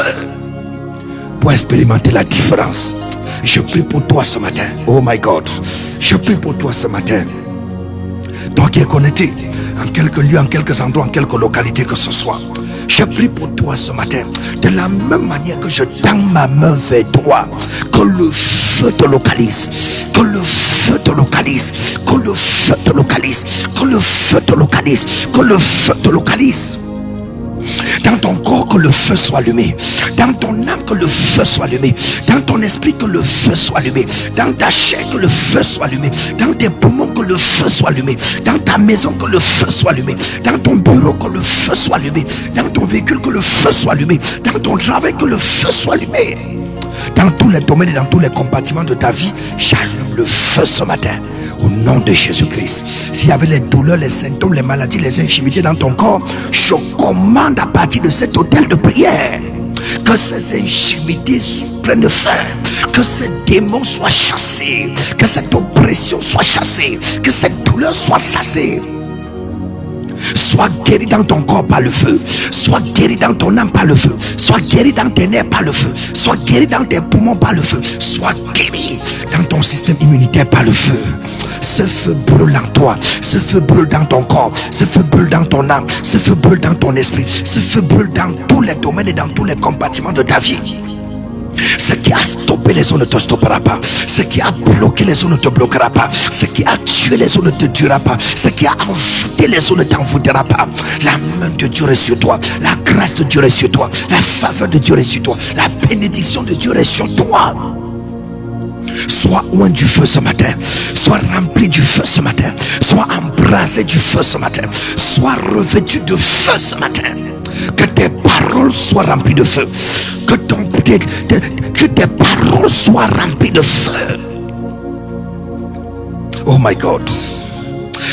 pour expérimenter la différence. Je prie pour toi ce matin. Oh my God. Je prie pour toi ce matin. Toi qui es connecté en quelques lieux, en quelques endroits, en quelques localités que ce soit, je prie pour toi ce matin. De la même manière que je tends ma main vers toi, que le feu te localise, que le feu te localise, que le feu te localise, que le feu te localise, que le feu te localise. Dans ton corps, que le feu soit allumé. Dans ton âme, que le feu soit allumé. Dans ton esprit, que le feu soit allumé. Dans ta chair, que le feu soit allumé. Dans tes poumons, que le feu soit allumé. Dans ta maison, que le feu soit allumé. Dans ton bureau, que le feu soit allumé. Dans ton véhicule, que le feu soit allumé. Dans ton travail, que le feu soit allumé. Dans tous les domaines et dans tous les compartiments de ta vie, j'allume le feu ce matin. Au nom de Jésus-Christ. S'il y avait les douleurs, les symptômes, les maladies, les infirmités dans ton corps, je commande à partir de cet autel de prière que ces infirmités prennent fin, que ces démons soient chassés, que cette oppression soit chassée, que cette douleur soit chassée. Sois guéri dans ton corps par le feu. Sois guéri dans ton âme par le feu. Sois guéri dans tes nerfs par le feu. Sois guéri dans tes poumons par le feu. Sois guéri dans ton système immunitaire par le feu. Ce feu brûle en toi. Ce feu brûle dans ton corps. Ce feu brûle dans ton âme. Ce feu brûle dans ton esprit. Ce feu brûle dans tous les domaines et dans tous les compartiments de ta vie. Ce qui a stoppé les eaux ne te stoppera pas. Ce qui a bloqué les eaux ne te bloquera pas. Ce qui a tué les eaux ne te tuera pas. Ce qui a envoûté les eaux ne t'envoûtera pas. La main de Dieu reste sur toi. La grâce de Dieu reste sur toi. La faveur de Dieu reste sur toi. La bénédiction de Dieu reste sur toi. Sois loin du feu ce matin. Sois rempli du feu ce matin. Sois embrasé du feu ce matin. Sois revêtu de feu ce matin. Que tes paroles soient remplies de feu. Que ton que tes paroles soient remplies de feu. Oh my God.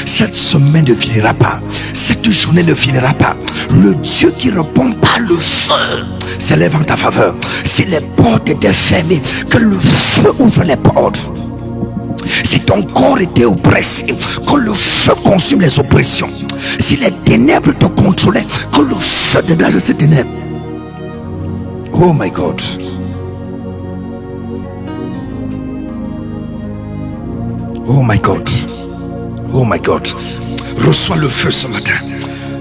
Cette semaine ne finira pas. Cette journée ne finira pas. Le Dieu qui répond par le feu s'élève en ta faveur. Si les portes étaient fermées, que le feu ouvre les portes. Si ton corps était oppressé, que le feu consume les oppressions. Si les ténèbres te contrôlaient, que le feu dégage ces ténèbres. Oh my God. Oh my God. Oh my God. Reçois le feu ce matin.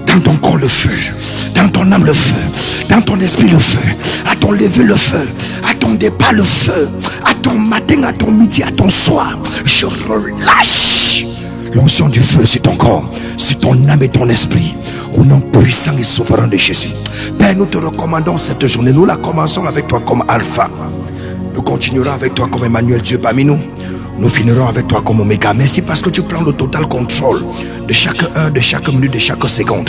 Dans ton corps le feu. Dans ton âme le feu. Dans ton esprit le feu. À ton lever le feu. À ton départ le feu. À ton matin, à ton midi, à ton soir. Je relâche l'onction du feu sur ton corps, sur ton âme et ton esprit. Au nom puissant et souverain de Jésus. Père, nous te recommandons cette journée. Nous la commençons avec toi comme Alpha. Nous continuerons avec toi comme Emmanuel, Dieu parmi nous. Nous finirons avec toi comme Oméga. Merci parce que tu prends le total contrôle de chaque heure, de chaque minute, de chaque seconde.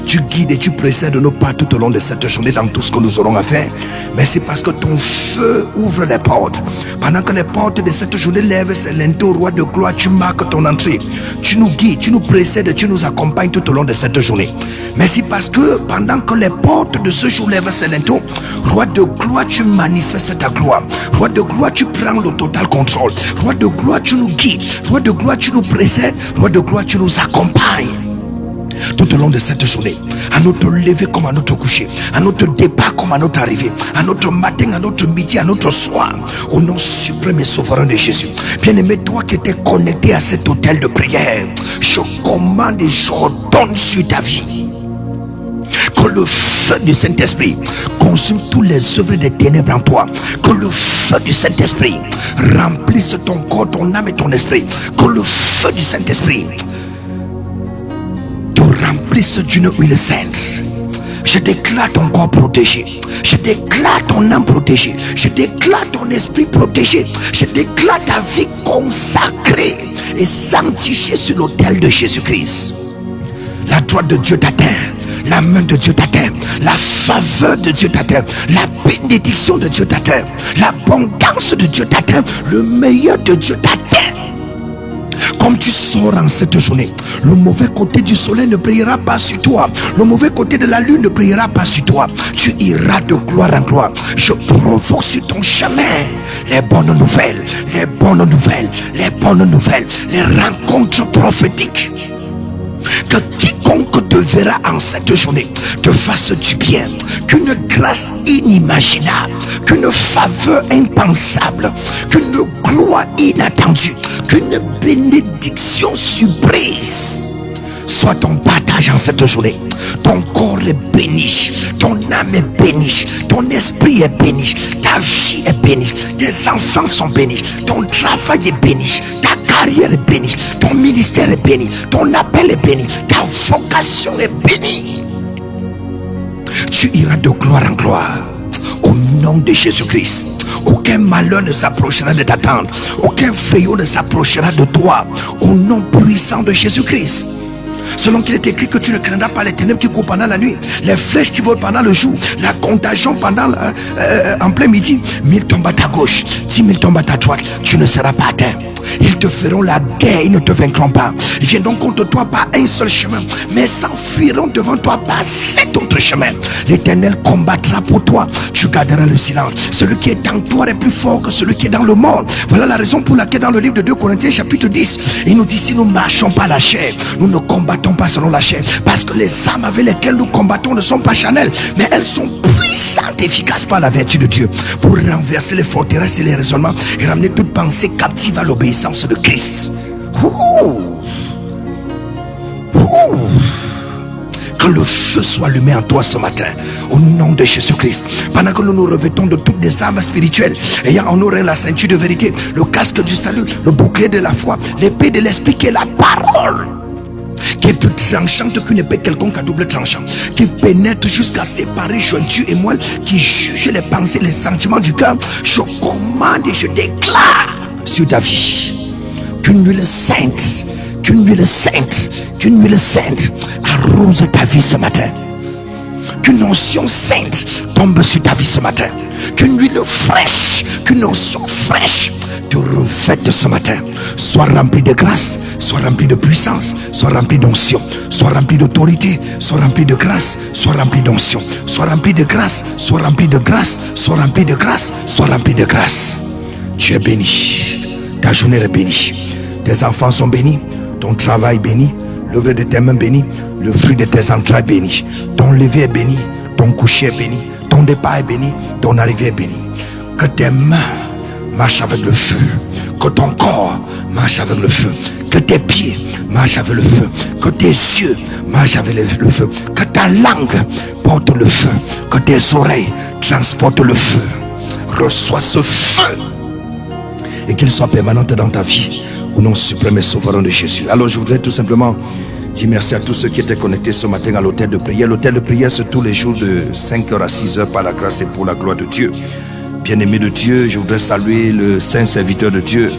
Tu guides et tu précèdes nos pas tout au long de cette journée dans tout ce que nous aurons à faire. Merci parce que ton feu ouvre les portes. Pendant que les portes de cette journée lèvent ses linteaux, roi de gloire, tu marques ton entrée. Tu nous guides, tu nous précèdes, tu nous accompagnes tout au long de cette journée. Merci parce que pendant que les portes de ce jour lèvent ses linteaux, roi de gloire, tu manifestes ta gloire. Roi de gloire, tu prends le total contrôle. Roi de gloire, tu nous guides. Roi de gloire, tu nous précèdes. Roi de gloire, tu nous accompagnes tout au long de cette journée, à notre lever comme à notre coucher, à notre départ comme à notre arrivée, à notre matin, à notre midi, à notre soir, au nom suprême et souverain de Jésus. Bien-aimé, toi qui étais connecté à cet hôtel de prière, je commande et j'ordonne sur ta vie que le feu du Saint-Esprit consume toutes les œuvres des ténèbres en toi. Que le feu du Saint-Esprit remplisse ton corps, ton âme et ton esprit. Que le feu du Saint-Esprit te remplisse d'une huile sainte. Je déclare ton corps protégé. Je déclare ton âme protégée. Je déclare ton esprit protégé. Je déclare ta vie consacrée et sanctifiée sur l'autel de Jésus-Christ. La droite de Dieu t'atteint. La main de Dieu t'atteint. La faveur de Dieu t'atteint. La bénédiction de Dieu t'atteint. L'abondance de Dieu t'atteint. Le meilleur de Dieu t'atteint. Comme tu sors en cette journée, le mauvais côté du soleil ne brillera pas sur toi. Le mauvais côté de la lune ne brillera pas sur toi. Tu iras de gloire en gloire. Je provoque sur ton chemin les bonnes nouvelles, les bonnes nouvelles, les bonnes nouvelles, les rencontres prophétiques. Que quiconque te verra en cette journée te fasse du bien, qu'une grâce inimaginable, qu'une faveur impensable, qu'une gloire inattendue, qu'une bénédiction surprise soit ton partage en cette journée. Ton corps est béni, ton âme est bénie, ton esprit est béni, ta vie est bénie, tes enfants sont bénis, ton travail est béni, ta carrière est bénie, ton ministère est béni, ton appel est béni, ta vocation est bénie. Tu iras de gloire en gloire au nom de Jésus-Christ. Aucun malheur ne s'approchera de ta tente, aucun fléau ne s'approchera de toi au nom puissant de Jésus-Christ. Selon qu'il est écrit que tu ne craindras pas les ténèbres qui courent pendant la nuit, les flèches qui volent pendant le jour, la contagion pendant en plein midi. 1000 tombent à ta gauche, 10 000 tombent à ta droite, tu ne seras pas atteint. Ils te feront la guerre, ils ne te vaincront pas. Ils viendront contre toi par un seul chemin, mais s'enfuiront devant toi par 7 autres chemins. L'Éternel combattra pour toi, tu garderas le silence. Celui qui est en toi est plus fort que celui qui est dans le monde. Voilà la raison pour laquelle dans le livre de 2 Corinthiens chapitre 10, il nous dit: si nous ne marchons pas la chair, nous ne combattons pas selon la chair, parce que les armes avec lesquelles nous combattons ne sont pas charnelles, mais elles sont puissantes et efficaces par la vertu de Dieu, pour renverser les forteresses et les raisonnements et ramener toute pensée captive à l'obéissance de Christ. Que le feu soit allumé en toi ce matin au nom de Jésus-Christ. Pendant que nous nous revêtons de toutes les armes spirituelles, ayant en nous la ceinture de vérité, le casque du salut, le bouclier de la foi, l'épée de l'esprit qui est la parole, qui est plus tranchante qu'une épée quelconque à double tranchant, qui pénètre jusqu'à séparer jointure et moelle, qui juge les pensées, les sentiments du cœur. Je commande et je déclare sur ta vie qu'une huile sainte, qu'une huile sainte, qu'une huile sainte arrose ta vie ce matin. Qu'une onction sainte tombe sur ta vie ce matin. Qu'une huile fraîche, qu'une onction fraîche te revête ce matin. Sois rempli de grâce, sois rempli de puissance, sois rempli d'onction, sois rempli d'autorité, sois rempli de grâce, sois rempli d'onction, sois rempli de grâce, sois rempli de grâce, sois rempli de grâce, sois rempli de grâce. Tu es béni, ta journée est bénie, tes enfants sont bénis, ton travail béni, l'œuvre de tes mains bénie, le fruit de tes entrailles béni, ton lever est béni, ton coucher est béni, ton départ est béni, ton arrivée est béni. Que tes mains marchent avec le feu, que ton corps marche avec le feu, que tes pieds marchent avec le feu, que tes yeux marchent avec le feu, que ta langue porte le feu, que tes oreilles transportent le feu. Reçois ce feu et qu'il soit permanent dans ta vie au nom suprême et souverain de Jésus. Alors je voudrais tout simplement dire merci à tous ceux qui étaient connectés ce matin à l'hôtel de prière. L'hôtel de prière, c'est tous les jours de 5h à 6h par la grâce et pour la gloire de Dieu. Bien-aimé de Dieu, je voudrais saluer le saint serviteur de Dieu,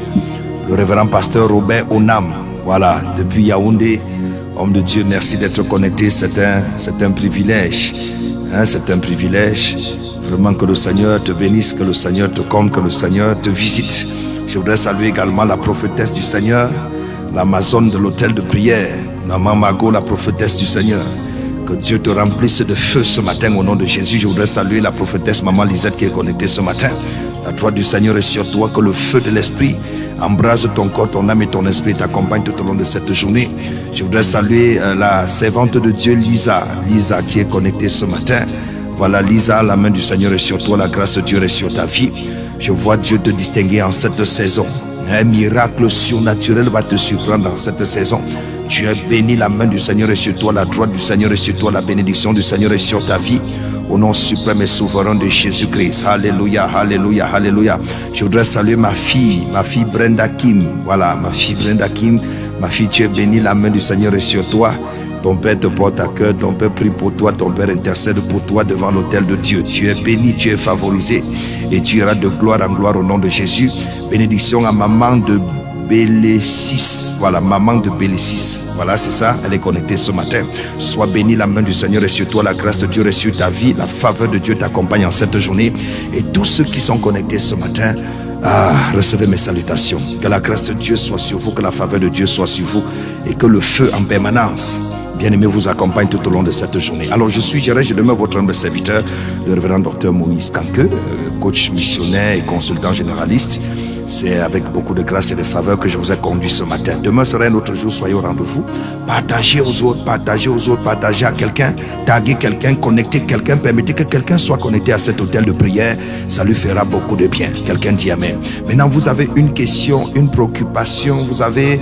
le révérend pasteur Robert Onam. Voilà, depuis Yaoundé, homme de Dieu, merci d'être connecté. C'est un privilège. C'est un privilège. Vraiment que le Seigneur te bénisse, que le Seigneur te comble, que le Seigneur te visite. Je voudrais saluer également la prophétesse du Seigneur, l'Amazone de l'hôtel de prière, Maman Mago, la prophétesse du Seigneur. Que Dieu te remplisse de feu ce matin au nom de Jésus. Je voudrais saluer la prophétesse Maman Lisette qui est connectée ce matin. La droite du Seigneur est sur toi, que le feu de l'Esprit embrase ton corps, ton âme et ton esprit t'accompagne tout au long de cette journée. Je voudrais saluer la servante de Dieu Lisa qui est connectée ce matin. Voilà Lisa, la main du Seigneur est sur toi, la grâce de Dieu est sur ta vie. Je vois Dieu te distinguer en cette saison. Un miracle surnaturel va te surprendre dans cette saison. Tu es béni, la main du Seigneur est sur toi, la droite du Seigneur est sur toi, la bénédiction du Seigneur est sur ta vie. Au nom suprême et souverain de Jésus-Christ. Alléluia, alléluia, alléluia. Je voudrais saluer ma fille Brenda Kim. Voilà, ma fille Brenda Kim. Ma fille, tu es bénie, la main du Seigneur est sur toi. Ton Père te porte à cœur, ton Père prie pour toi, ton Père intercède pour toi devant l'autel de Dieu. Tu es béni, tu es favorisé et tu iras de gloire en gloire au nom de Jésus. Bénédiction à maman de Bélécis. Voilà, maman de Bélécis. Voilà, c'est ça, elle est connectée ce matin. Sois béni, la main du Seigneur est sur toi, la grâce de Dieu est sur ta vie, la faveur de Dieu t'accompagne en cette journée. Et tous ceux qui sont connectés ce matin, recevez mes salutations. Que la grâce de Dieu soit sur vous, que la faveur de Dieu soit sur vous et que le feu en permanence, bien-aimé, vous accompagne tout au long de cette journée. Alors je demeure votre humble serviteur, le révérend docteur Moïse Kanke, coach missionnaire et consultant généraliste. C'est avec beaucoup de grâce et de faveur que je vous ai conduit ce matin. Demain sera un autre jour, soyez au rendez-vous. Partagez aux autres, partagez à quelqu'un, taguez quelqu'un, connectez quelqu'un, permettez que quelqu'un soit connecté à cet hôtel de prière. Ça lui fera beaucoup de bien. Quelqu'un dit amen. Maintenant, vous avez une question, une préoccupation, vous avez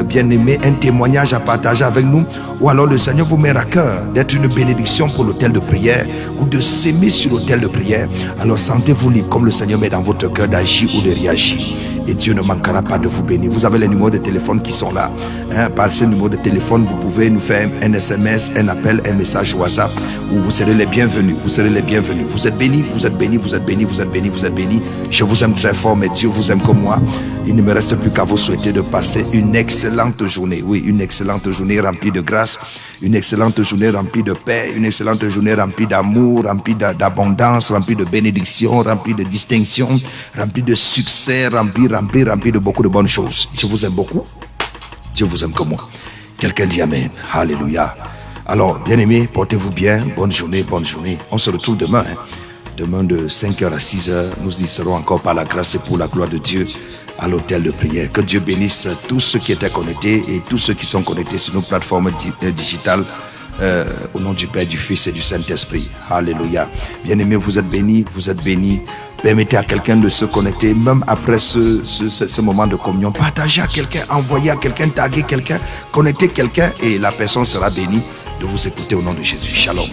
bien aimé un témoignage à partager avec nous, ou alors le Seigneur vous met à cœur d'être une bénédiction pour l'hôtel de prière ou de s'aimer sur l'hôtel de prière, alors sentez-vous libre comme le Seigneur met dans votre cœur d'agir ou de réagir et Dieu ne manquera pas de vous bénir. Vous avez les numéros de téléphone qui sont là, par ces numéros de téléphone vous pouvez nous faire un SMS, un appel, un message WhatsApp où vous serez les bienvenus. Vous serez les bienvenus. Vous êtes bénis, vous êtes bénis, vous êtes bénis, vous êtes bénis, vous êtes bénis. Je vous aime très fort, mais Dieu vous aime comme moi. Il ne me reste plus qu'à vous souhaiter de passer une excellente journée. Oui, une excellente journée remplie de grâce, une excellente journée remplie de paix, une excellente journée remplie d'amour, remplie d'abondance, remplie de bénédiction, remplie de distinction, remplie de succès, remplie de beaucoup de bonnes choses. Je vous aime beaucoup. Dieu vous aime comme moi. Quelqu'un dit amen. Alléluia. Alors, bien aimés, portez-vous bien. Bonne journée, bonne journée. On se retrouve demain. Demain de 5h à 6h. Nous y serons encore par la grâce et pour la gloire de Dieu à l'hôtel de prière. Que Dieu bénisse tous ceux qui étaient connectés et tous ceux qui sont connectés sur nos plateformes digitales. Au nom du Père, du Fils et du Saint-Esprit. Alléluia. Bien-aimés, vous êtes bénis, vous êtes bénis. Permettez à quelqu'un de se connecter, même après ce moment de communion. Partagez à quelqu'un, envoyez à quelqu'un, taguez quelqu'un, connectez quelqu'un et la personne sera bénie de vous écouter au nom de Jésus. Shalom.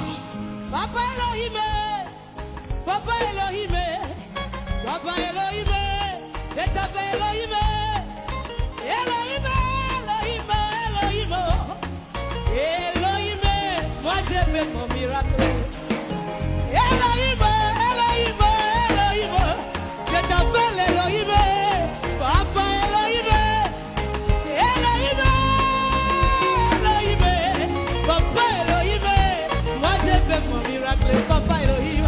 Papa Elohim,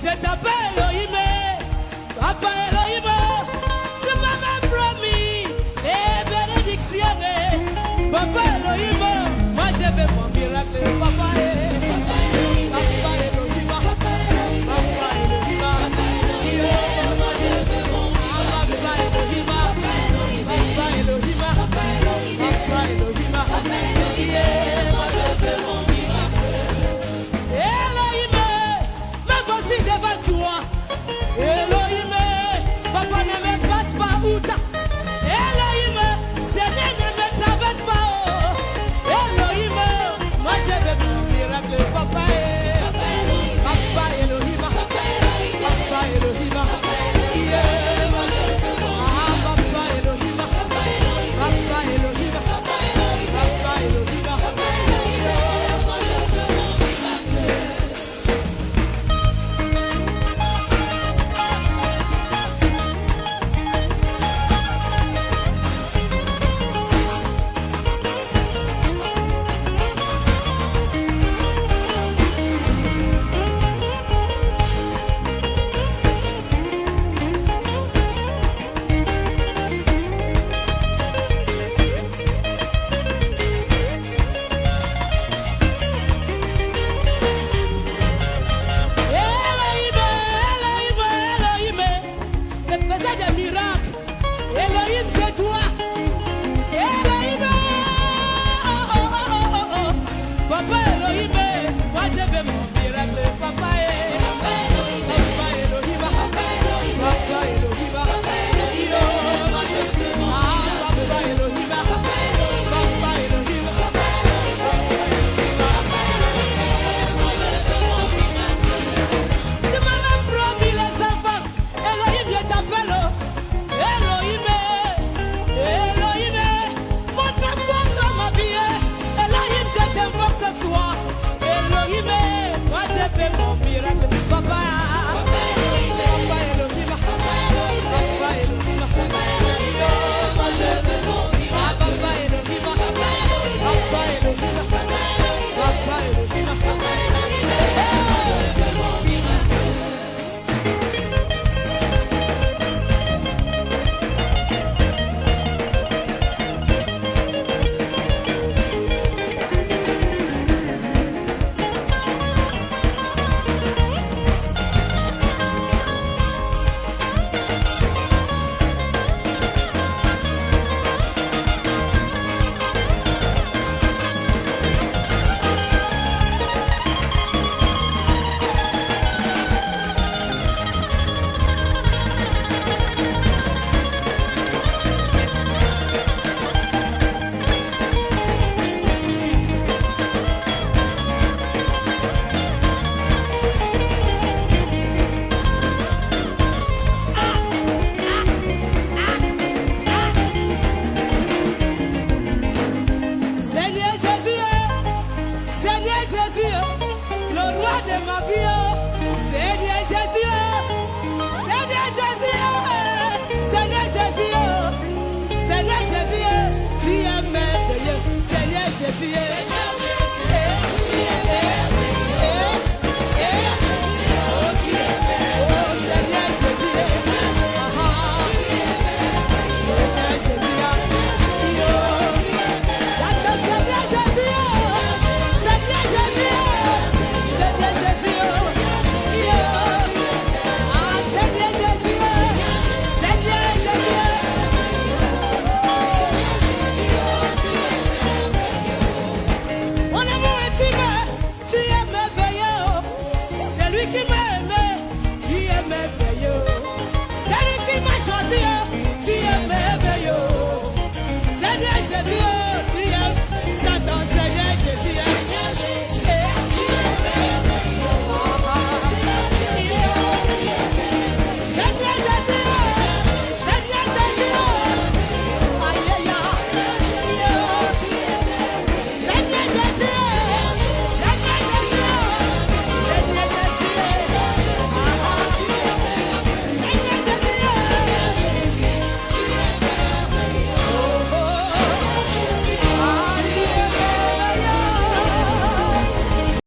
Je t'appelle